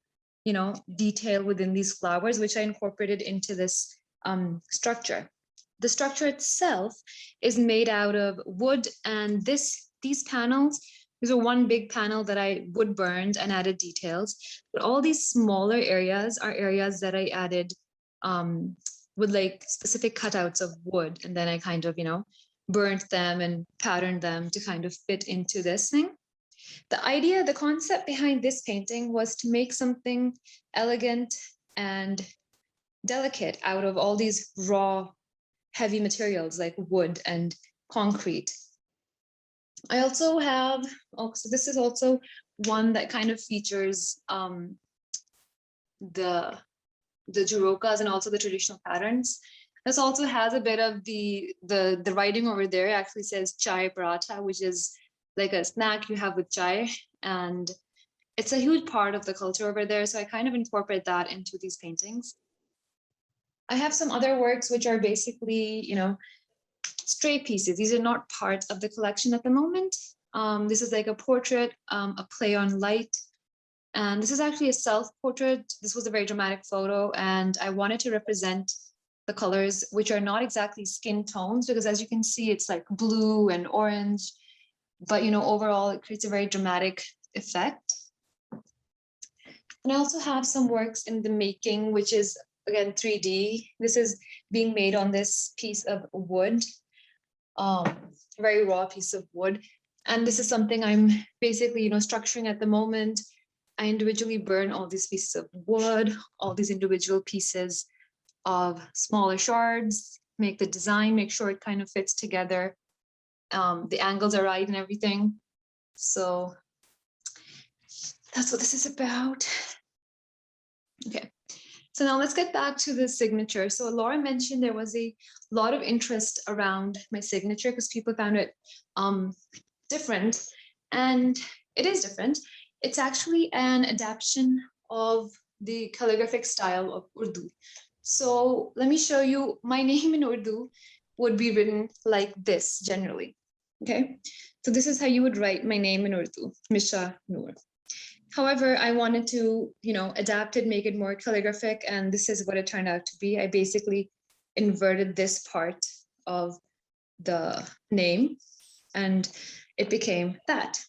Speaker 4: detail within these flowers, which I incorporated into this structure. The structure itself is made out of wood, and these panels, these are one big panel that I wood burned and added details. But all these smaller areas are areas that I added with like specific cutouts of wood. And then I kind of, burnt them and patterned them to kind of fit into this thing. The concept behind this painting was to make something elegant and delicate out of all these raw, heavy materials like wood and concrete. I also have, so this is also one that kind of features the jharokas and also the traditional patterns. This also has a bit of the writing over there. It actually says chai paratha, which is like a snack you have with chai. And it's a huge part of the culture over there. So I kind of incorporate that into these paintings. I have some other works which are basically, stray pieces. These are not part of the collection at the moment. This is like a portrait, a play on light. And this is actually a self-portrait. This was a very dramatic photo, and I wanted to represent the colors, which are not exactly skin tones, because as you can see, it's like blue and orange, but overall it creates a very dramatic effect. And I also have some works in the making, which is again 3D. This is being made on this piece of wood, very raw piece of wood. And this is something I'm basically, structuring at the moment. I individually burn all these pieces of wood, all these individual pieces of smaller shards, make the design, make sure it kind of fits together. The angles are right and everything. So that's what this is about. Okay, so now let's get back to the signature. So Laura mentioned there was a lot of interest around my signature because people found it different, and it is different. It's actually an adaptation of the calligraphic style of Urdu. So let me show you. My name in Urdu would be written like this generally. Okay, so this is how you would write my name in Urdu, Mesha Noor. However, I wanted to, adapt it, make it more calligraphic, and this is what it turned out to be. I basically inverted this part of the name, and it became that.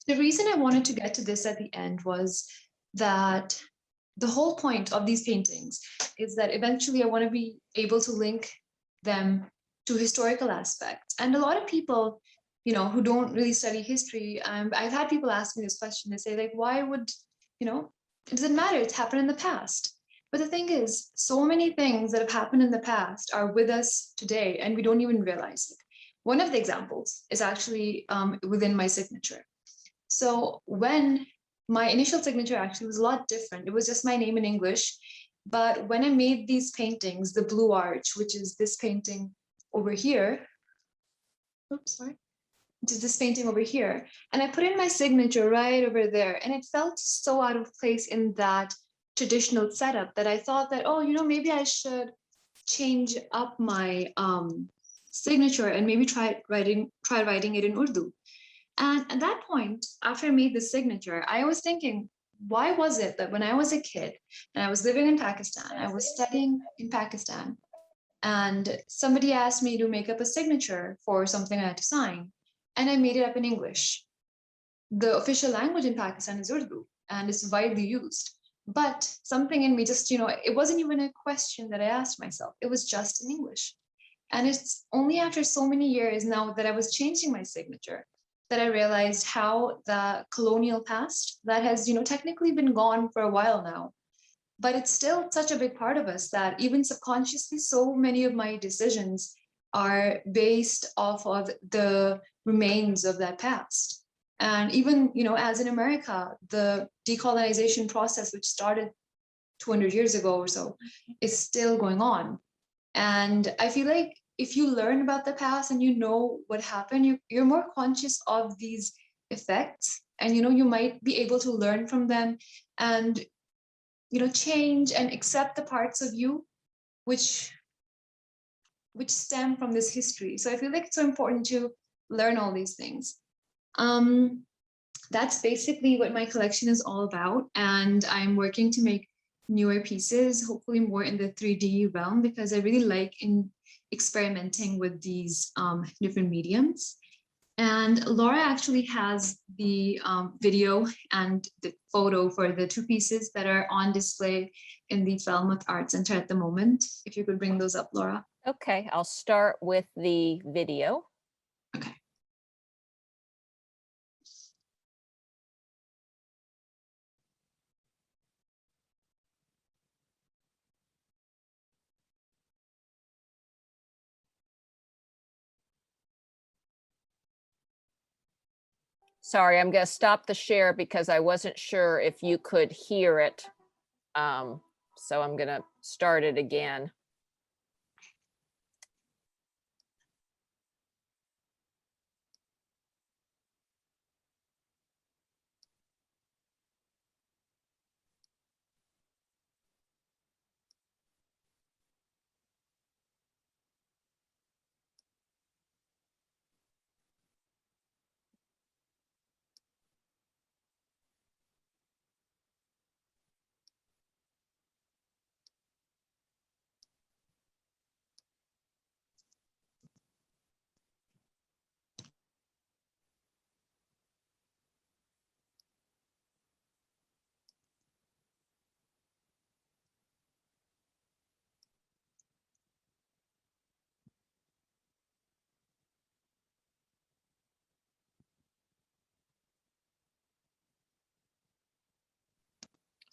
Speaker 4: The reason I wanted to get to this at the end was that the whole point of these paintings is that eventually I want to be able to link them to historical aspects. And a lot of people, who don't really study history, I've had people ask me this question. They say, like, why would, it doesn't matter, it's happened in the past. But the thing is, so many things that have happened in the past are with us today, and we don't even realize it. One of the examples is actually within my signature. So when my initial signature actually was a lot different, it was just my name in English. But when I made these paintings, the Blue Arch, which is this painting over here, oops, sorry, which is this painting over here, and I put in my signature right over there, and it felt so out of place in that traditional setup that I thought that, oh, maybe I should change up my signature and maybe try writing it in Urdu. And at that point, after I made the signature, I was thinking, why was it that when I was a kid and I was living in Pakistan, I was studying in Pakistan, and somebody asked me to make up a signature for something I had to sign, and I made it up in English. The official language in Pakistan is Urdu, and it's widely used. But something in me just, it wasn't even a question that I asked myself. It was just in English. And it's only after so many years now that I was changing my signature that I realized how the colonial past that has, technically been gone for a while now, but it's still such a big part of us that even subconsciously, so many of my decisions are based off of the remains of that past. And even, as in America, the decolonization process, which started 200 years ago or so, is still going on. And I feel like if you learn about the past and you know what happened, you're more conscious of these effects, and you might be able to learn from them and change and accept the parts of you which stem from this history. So I feel like it's so important to learn all these things. That's basically what my collection is all about, and I'm working to make newer pieces, hopefully more in the 3D realm, because I really like experimenting with these different mediums. And Laura actually has the video and the photo for the two pieces that are on display in the Falmouth Art Center at the moment. If you could bring those up, Laura.
Speaker 1: Okay, I'll start with the video.
Speaker 4: Okay.
Speaker 1: Sorry, I'm going to stop the share because I wasn't sure if you could hear it. So I'm going to start it again.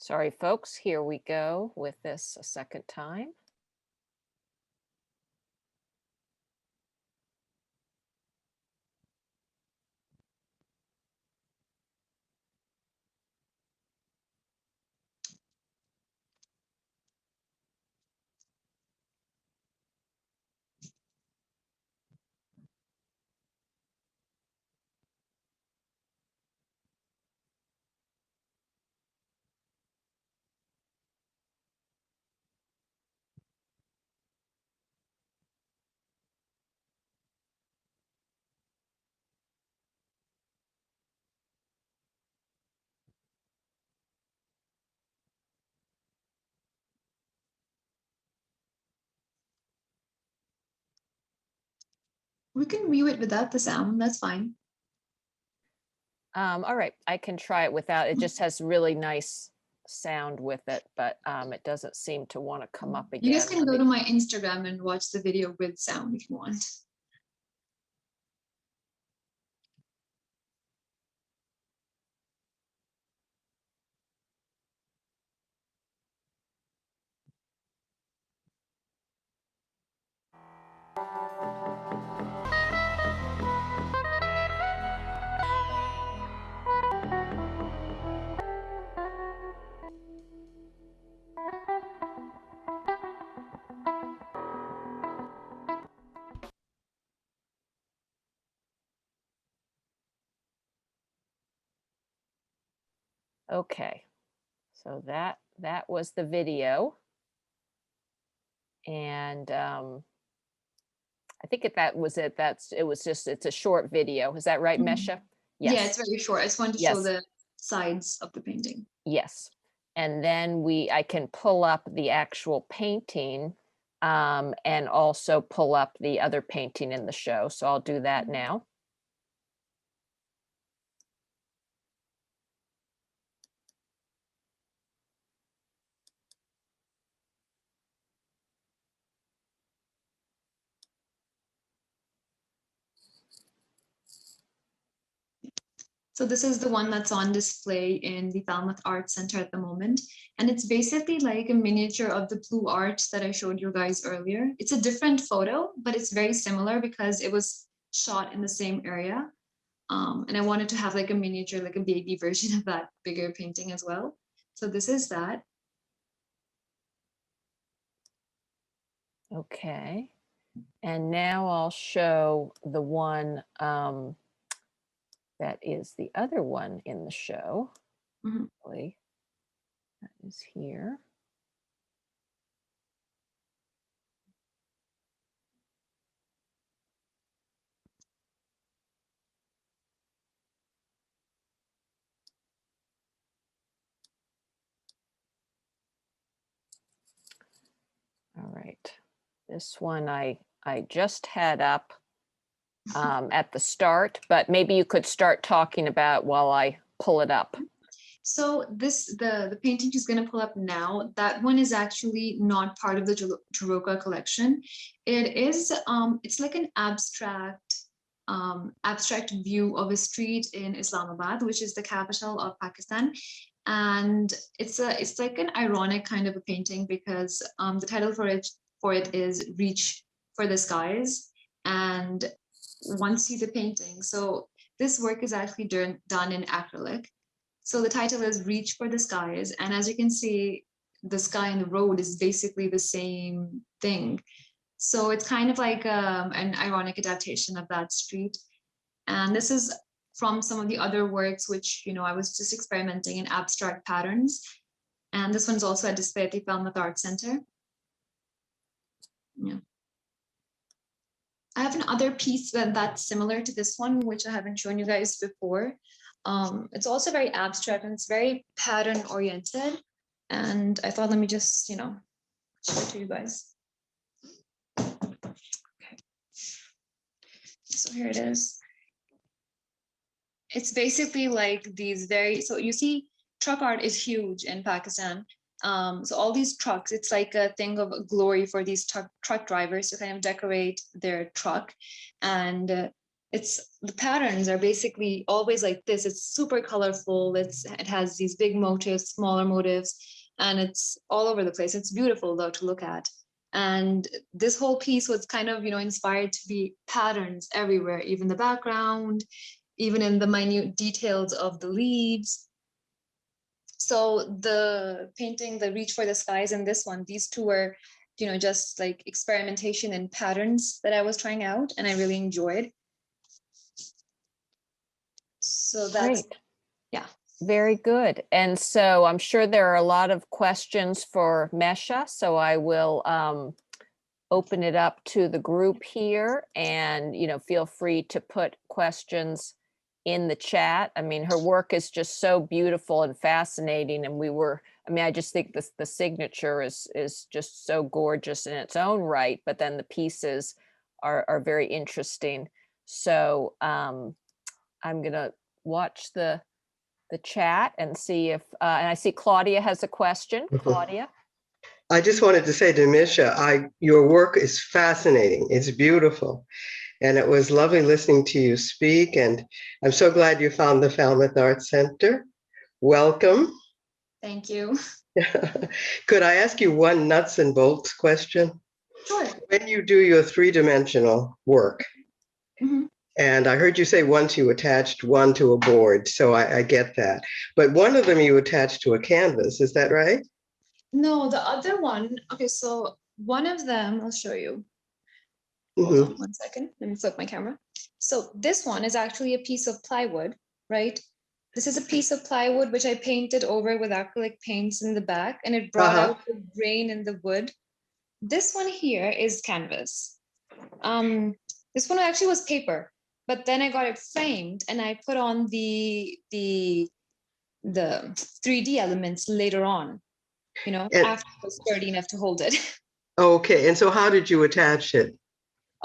Speaker 1: Sorry, folks, here we go with this a second time.
Speaker 4: We can view it without the sound, that's fine.
Speaker 1: All right, I can try it without, it just has really nice sound with it, but it doesn't seem to want to come up again.
Speaker 4: You guys can
Speaker 1: Let
Speaker 4: go
Speaker 1: me-
Speaker 4: to my Instagram and watch the video with sound if you want.
Speaker 1: Okay, so that was the video. And I think that was it. It's a short video. Is that right,
Speaker 4: Mhm.
Speaker 1: Mesha?
Speaker 4: Yeah, it's very short. I just wanted to show
Speaker 1: Yes.
Speaker 4: the sides of the painting.
Speaker 1: Yes. And then I can pull up the actual painting and also pull up the other painting in the show. So I'll do that now.
Speaker 4: So this is the one that's on display in the Falmouth Art Center at the moment. And it's basically like a miniature of the blue arch that I showed you guys earlier. It's a different photo, but it's very similar because it was shot in the same area. And I wanted to have like a miniature, like a baby version of that bigger painting as well. So this is that.
Speaker 1: Okay. And now I'll show the one that is the other one in the show.
Speaker 4: Mhm.
Speaker 1: Actually, that is here. All right. This one I just had up at the start, but maybe you could start talking about while I pull it up.
Speaker 4: So the painting she's going to pull up now, that one is actually not part of the Jaroka collection. It is it's like an abstract view of a street in Islamabad, which is the capital of Pakistan. And it's like an ironic kind of a painting because the title for it is Reach for the Skies. And once you see the painting, so this work is actually done in acrylic. So the title is Reach for the Skies. And as you can see, the sky and the road is basically the same thing. So it's kind of like an ironic adaptation of that street. And this is from some of the other works, which, I was just experimenting in abstract patterns. And this one's also at display at the Falmouth Art Center. Yeah. I have another piece that's similar to this one, which I haven't shown you guys before. It's also very abstract and it's very pattern oriented. And I thought, let me just, show it to you guys. Okay. So here it is. It's basically like these so you see truck art is huge in Pakistan. So all these trucks, it's like a thing of glory for these truck drivers to kind of decorate their truck. And the patterns are basically always like this. It's super colorful. It has these big motifs, smaller motifs, and it's all over the place. It's beautiful though to look at. And this whole piece was kind of, inspired to be patterns everywhere, even the background, even in the minute details of the leaves. So the painting, the Reach for the Skies, and this one, these two were, just like experimentation and patterns that I was trying out, and I really enjoyed. So that's,
Speaker 1: Great.
Speaker 4: yeah.
Speaker 1: Very good. And so I'm sure there are a lot of questions for Mesha, so I will open it up to the group here, and feel free to put questions in the chat. I mean, her work is just so beautiful and fascinating, and I just think the signature is just so gorgeous in its own right, but then the pieces are very interesting. So I'm gonna watch the chat and see if, and I see Claudia has a question. Claudia?
Speaker 5: I just wanted to say to Mesha, your work is fascinating. It's beautiful. And it was lovely listening to you speak. And I'm so glad you found the Falmouth Art Center. Welcome.
Speaker 4: Thank you.
Speaker 5: Could I ask you one nuts and bolts question?
Speaker 4: Sure.
Speaker 5: When you do your three-dimensional work,
Speaker 4: Mhm.
Speaker 5: and I heard you say once you attached one to a board, so I get that. But one of them you attached to a canvas, is that right?
Speaker 4: No, the other one, okay, so one of them, I'll show you. Hold on 1 second. Let me flip my camera. So this one is actually a piece of plywood, right? This is a piece of plywood which I painted over with acrylic paints in the back, and it brought out the grain in the wood. This one here is canvas. This one actually was paper, but then I got it framed and I put on the 3D elements later on,
Speaker 5: And-
Speaker 4: after it was sturdy enough to hold it.
Speaker 5: Okay, and so how did you attach it?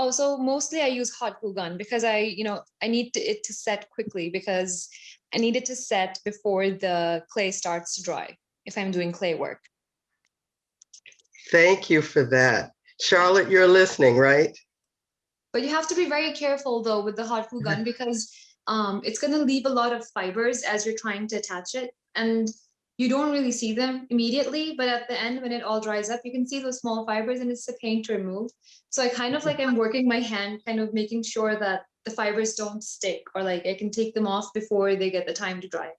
Speaker 4: Oh, so mostly I use hot glue gun because I need it to set quickly, because I need it to set before the clay starts to dry if I'm doing clay work.
Speaker 5: Thank you for that. Charlotte, you're listening, right?
Speaker 4: But you have to be very careful though with the hot glue gun, because it's going to leave a lot of fibers as you're trying to attach it, and you don't really see them immediately, but at the end when it all dries up, you can see those small fibers, and it's a pain to remove. So I kind of I'm working my hand, kind of making sure that the fibers don't stick, or I can take them off before they get the time to dry.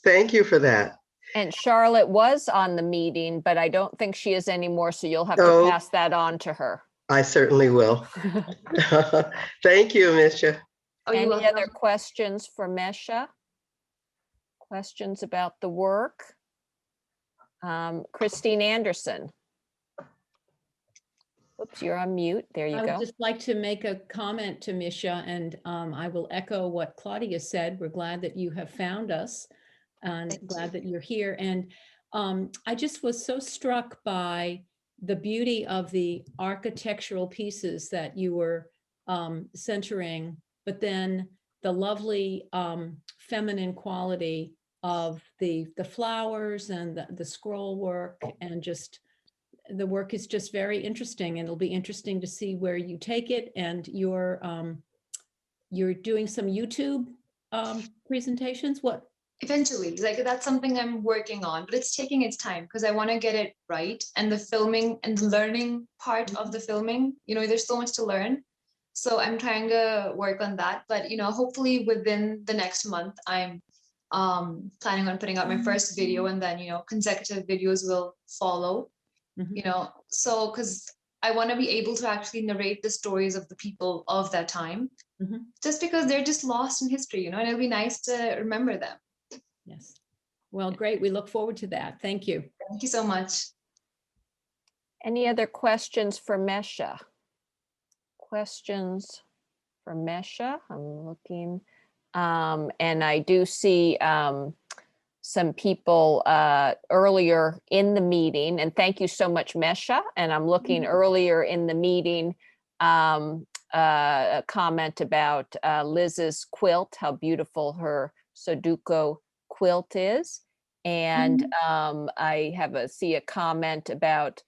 Speaker 5: Thank you for that.
Speaker 1: And Charlotte was on the meeting, but I don't think she is anymore, so you'll have to
Speaker 5: Oh.
Speaker 1: pass that on to her.
Speaker 5: I certainly will. Thank you, Mesha.
Speaker 4: Oh, you're
Speaker 1: Any
Speaker 4: welcome.
Speaker 1: other questions for Mesha? Questions about the work? Christine Anderson. Oops, you're on mute. There you
Speaker 6: I
Speaker 1: go.
Speaker 6: would just like to make a comment to Mesha, and I will echo what Claudia said. We're glad that you have found us and
Speaker 4: Thank
Speaker 6: glad
Speaker 4: you.
Speaker 6: that you're here. And I just was so struck by the beauty of the architectural pieces that you were centering, but then the lovely feminine quality of the flowers and the scroll work, and just the work is just very interesting, and it'll be interesting to see where you take it. And you're doing some YouTube presentations. What?
Speaker 4: Eventually, that's something I'm working on, but it's taking its time because I want to get it right. And the filming and the learning part of the filming, there's so much to learn. So I'm trying to work on that. But, hopefully within the next month, I'm planning on putting out my first video, and then, consecutive videos will follow, so because I want to be able to actually narrate the stories of the people of that time, just because they're just lost in history, and it'll be nice to remember them.
Speaker 6: Yes. Well, great. We look forward to that. Thank you.
Speaker 4: Thank you so much.
Speaker 1: Any other questions for Mesha? Questions for Mesha? I'm looking. And I do see some people earlier in the meeting, and thank you so much, Mesha. And I'm looking earlier in the meeting, a comment about Liz's quilt, how beautiful her Sudoku quilt is. And I see a comment about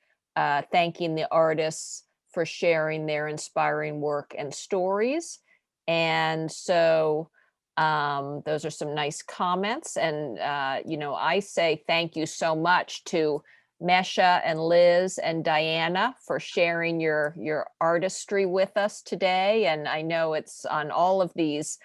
Speaker 1: thanking the artists for sharing their inspiring work and stories. And so those are some nice comments. And, I say thank you so much to Mesha and Liz and Diana for sharing your artistry with us today. And I know it's on all of these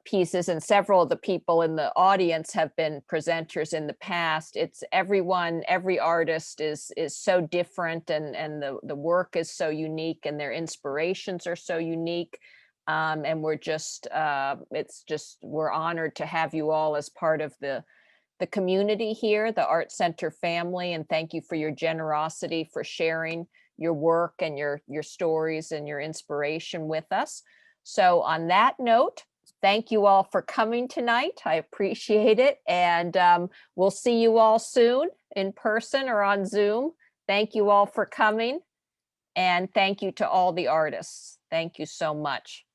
Speaker 1: pieces, and several of the people in the audience have been presenters in the past. It's everyone, every artist is so different, and the work is so unique, and their inspirations are so unique. And we're just, we're honored to have you all as part of the community here, the Art Center family, and thank you for your generosity for sharing your work and your stories and your inspiration with us. So on that note, thank you all for coming tonight. I appreciate it. And we'll see you all soon in person or on Zoom. Thank you all for coming. And thank you to all the artists. Thank you so much.